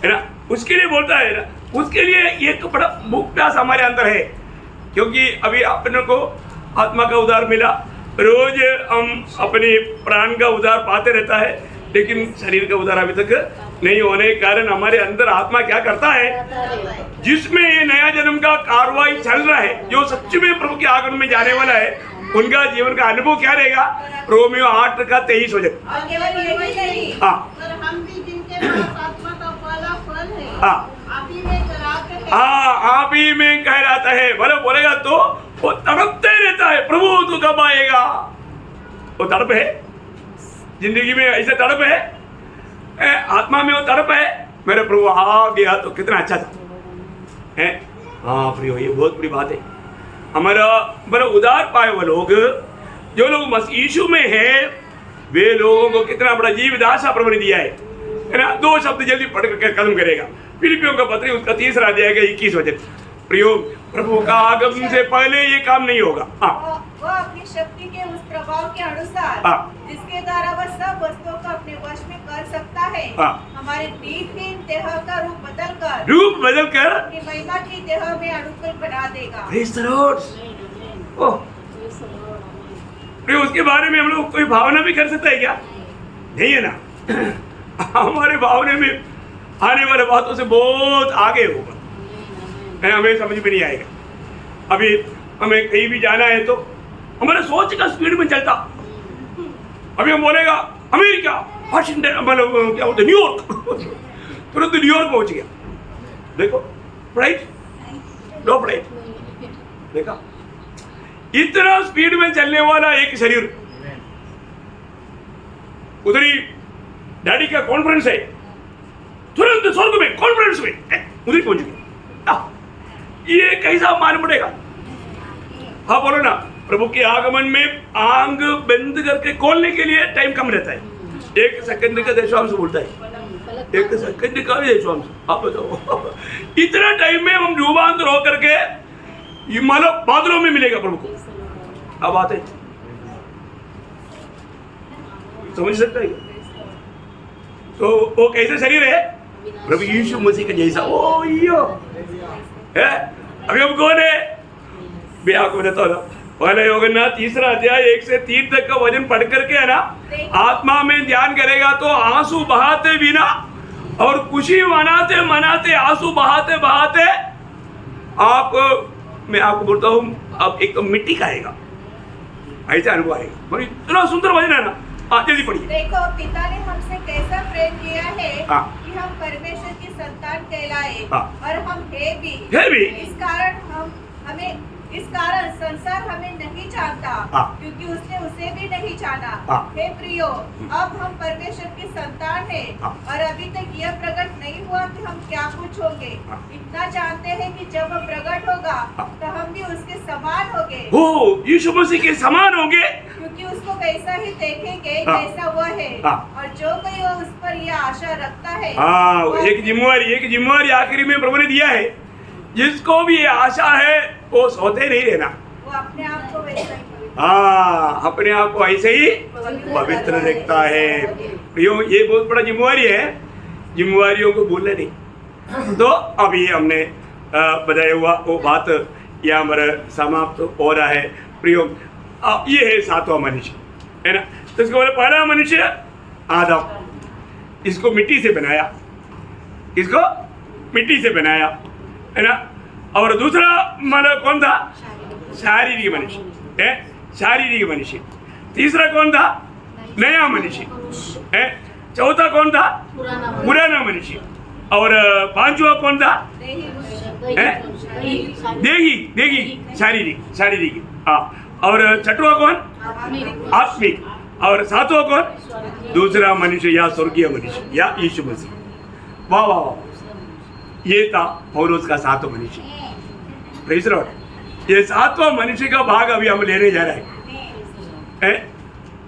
है ना। उसके लिए बोलता है ना, उसके लिए एक बड़ा मुक्तास हमारे अंदर है, क्योंकि अभी अपने को आत्मा का उद्धार मिला। रोज हम अपने प्राण का उद्धार पाते रहता है, लेकिन शरीर का उद्धार अभी तक नहीं होने के कारण हमारे अंदर आत्मा क्या करता है, जिसमें ये नया जन्म का कार्रवाई चल रहा है, जो सच्ची में प्रभु के आगमन में जाने वाला है, उनका जीवन का अनुभव क्या रहेगा? रोमियो 8:23 हो जाए। और केवल यही नहीं, पर हम भी जिनके पास आत्मा का पहला फल है, आप ही में कराते हैं। आप ही में कहलाता है। बोले बोलेगा तो वो तड़पते रहता है, प्रभु तू कब आएगा? वो तड़प है, जिंदगी में ऐसा तड़प है, आत्मा में वो तड़प है, मेरे प्रभु आ गया तो कितना अच्छा था, है। हाँ प्रियो, ये बहुत बड़ी बात है। हमारा बड़ा उदार पाए वो लोग, जो लोग मसीह यीशु में है, वे लोगों को कितना बड़ा जीवित आशा प्रभु ने दिया है ना। 2 शब्द जल्दी पढ़ कर खत्म करेगा। फिलिपियों का पत्र उसका 3 अध्याय का 21 वचन। प्रियो, प्रभु का आगमन से पहले ये काम नहीं होगा। वो अपनी शक्ति के उस प्रभाव के अनुसार, जिसके द्वारा वह सब वस्तुओं को अपने वश में कर सकता है, हमारे दीनहीन देह का रूप बदलकर अपनी महिमा की देह में अनुकूल बना देगा। Praise the Lord। प्रियो, उसके बारे में हम लोग कोई भावना भी कर सकता है क्या? नहीं है ना। हमारे भावना में आने वाले बातों से बहुत आगे होगा, हमें समझ में नहीं आएगा। अभी हमें कहीं भी जाना है तो हमारे सोच का स्पीड में चलता। अभी हम बोलेगा अमेरिका, वाशिंगटन, मतलब क्या बोलते, न्यूयॉर्क, तुरंत न्यूयॉर्क पहुंच गया। देखो फ्लाइट, नो फ्लाइट, देखा इतना स्पीड में चलने वाला एक शरीर। उधर ही डैडी का कॉन्फ्रेंस है, तुरंत स्वर्ग में कॉन्फ्रेंस में उधर ही पहुंच गया। ये कैसा मान पड़ेगा? हाँ बोलो ना। प्रभु के आगमन में आंख बंद करके खोलने के लिए टाइम कम रहता है। 1 सेकंड का दशवांश बोलता है, 1 सेकंड का भी दशवांश। आप बताओ, इतना टाइम में हम जुबान रो करके मतलब बादलों में मिलेगा प्रभु को। अब आते समझ सकता है? तो वो कैसे शरीर है? प्रभु यीशु मसीह का जैसा। ओ यो है। अभी हम कौन है? ब्याह को बताता हूँ। पहले योगन्नाथ 3 अध्याय 1 से 3 तक का वचन पढ़ करके है ना, आत्मा में ध्यान करेगा तो आंसू बहाते बिना और खुशी मनाते मनाते, आंसू बहाते बहाते आप, मैं आपको बोलता हूँ, आप एक तो मिट्टी खाएगा, ऐसा अनुभव आएगा। और इतना सुंदर वचन है ना, जल्दी पढ़िए। देखो, पिता ने हमसे कैसा प्रेम किया है कि हम परमेश्वर की संतान कहलाए, और हम है भी। इस कारण संसार हमें नहीं जानता, क्योंकि उसने उसे भी नहीं जाना। हे प्रियो, अब हम परमेश्वर की संतान हैं, और अभी तक यह प्रकट नहीं हुआ कि हम क्या कुछ होंगे। इतना जानते हैं कि जब वह प्रकट होगा तो हम भी उसके समान होंगे। हो, यीशु मसीह के समान होंगे, क्योंकि उसको वैसा ही देखेंगे जैसा वह है। और जो कोई वो उस पर यह आशा रखता है, एक जिम्मेवारी आखिरी में प्रभु ने दिया है। जिसको भी ये आशा है वो सोते नहीं रहना, वो अपने आप को वैसा ही, अपने आप को ऐसे ही पवित्र रखता है। प्रियो, ये बहुत बड़ा जिम्मेवारी है, जिम्मेवारियों को भूलना नहीं। तो अभी हमने बताया हुआ वो बात यहाँ पर समाप्त हो रहा है। प्रियो, ये है 7वां मनुष्य, है ना। तो इसको बोले पहला मनुष्य आदम, इसको मिट्टी से बनाया, इसको मिट्टी से बनाया, है ना। और दूसरा मतलब कौन था? शारीरिक मनुष्य, है शारीरिक मनुष्य। तीसरा कौन था? नया मनुष्य, है। चौथा कौन था? पुराना मनुष्य। और पांचवा कौन था? देही, देही शारीरिक। और छठवा कौन? आत्मिक। और सातवां कौन? दूसरा मनुष्य या स्वर्गीय मनुष्य या यीशु मसीह। वाह वाह वाह, ये था पौलुस का सातवां मनुष्य। Praise the Lord. ये सातवां मनुष्य का भाग अभी हम लेने जा रहे हैं,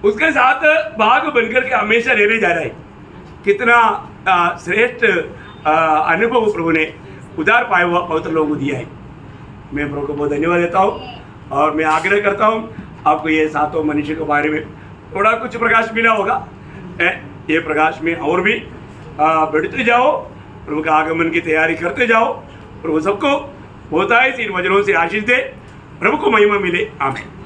उसके साथ भाग बनकर के हमेशा लेने जा रहे हैं। कितना श्रेष्ठ अनुभव प्रभु ने उधार पाया हुआ पवित्र लोगों को दिया है। मैं प्रभु को बहुत धन्यवाद देता हूँ और मैं आग्रह करता हूँ आपको ये सातों मनुष्य के बारे में थोड़ा कुछ प्रकाश मिला होगा। ये प्रकाश में और भी बढ़ते जाओ, प्रभु का आगमन की तैयारी करते जाओ। प्रभु सबको होता है इन वचनों से आशीष दे, प्रभु को महिमा मिले। आमीन।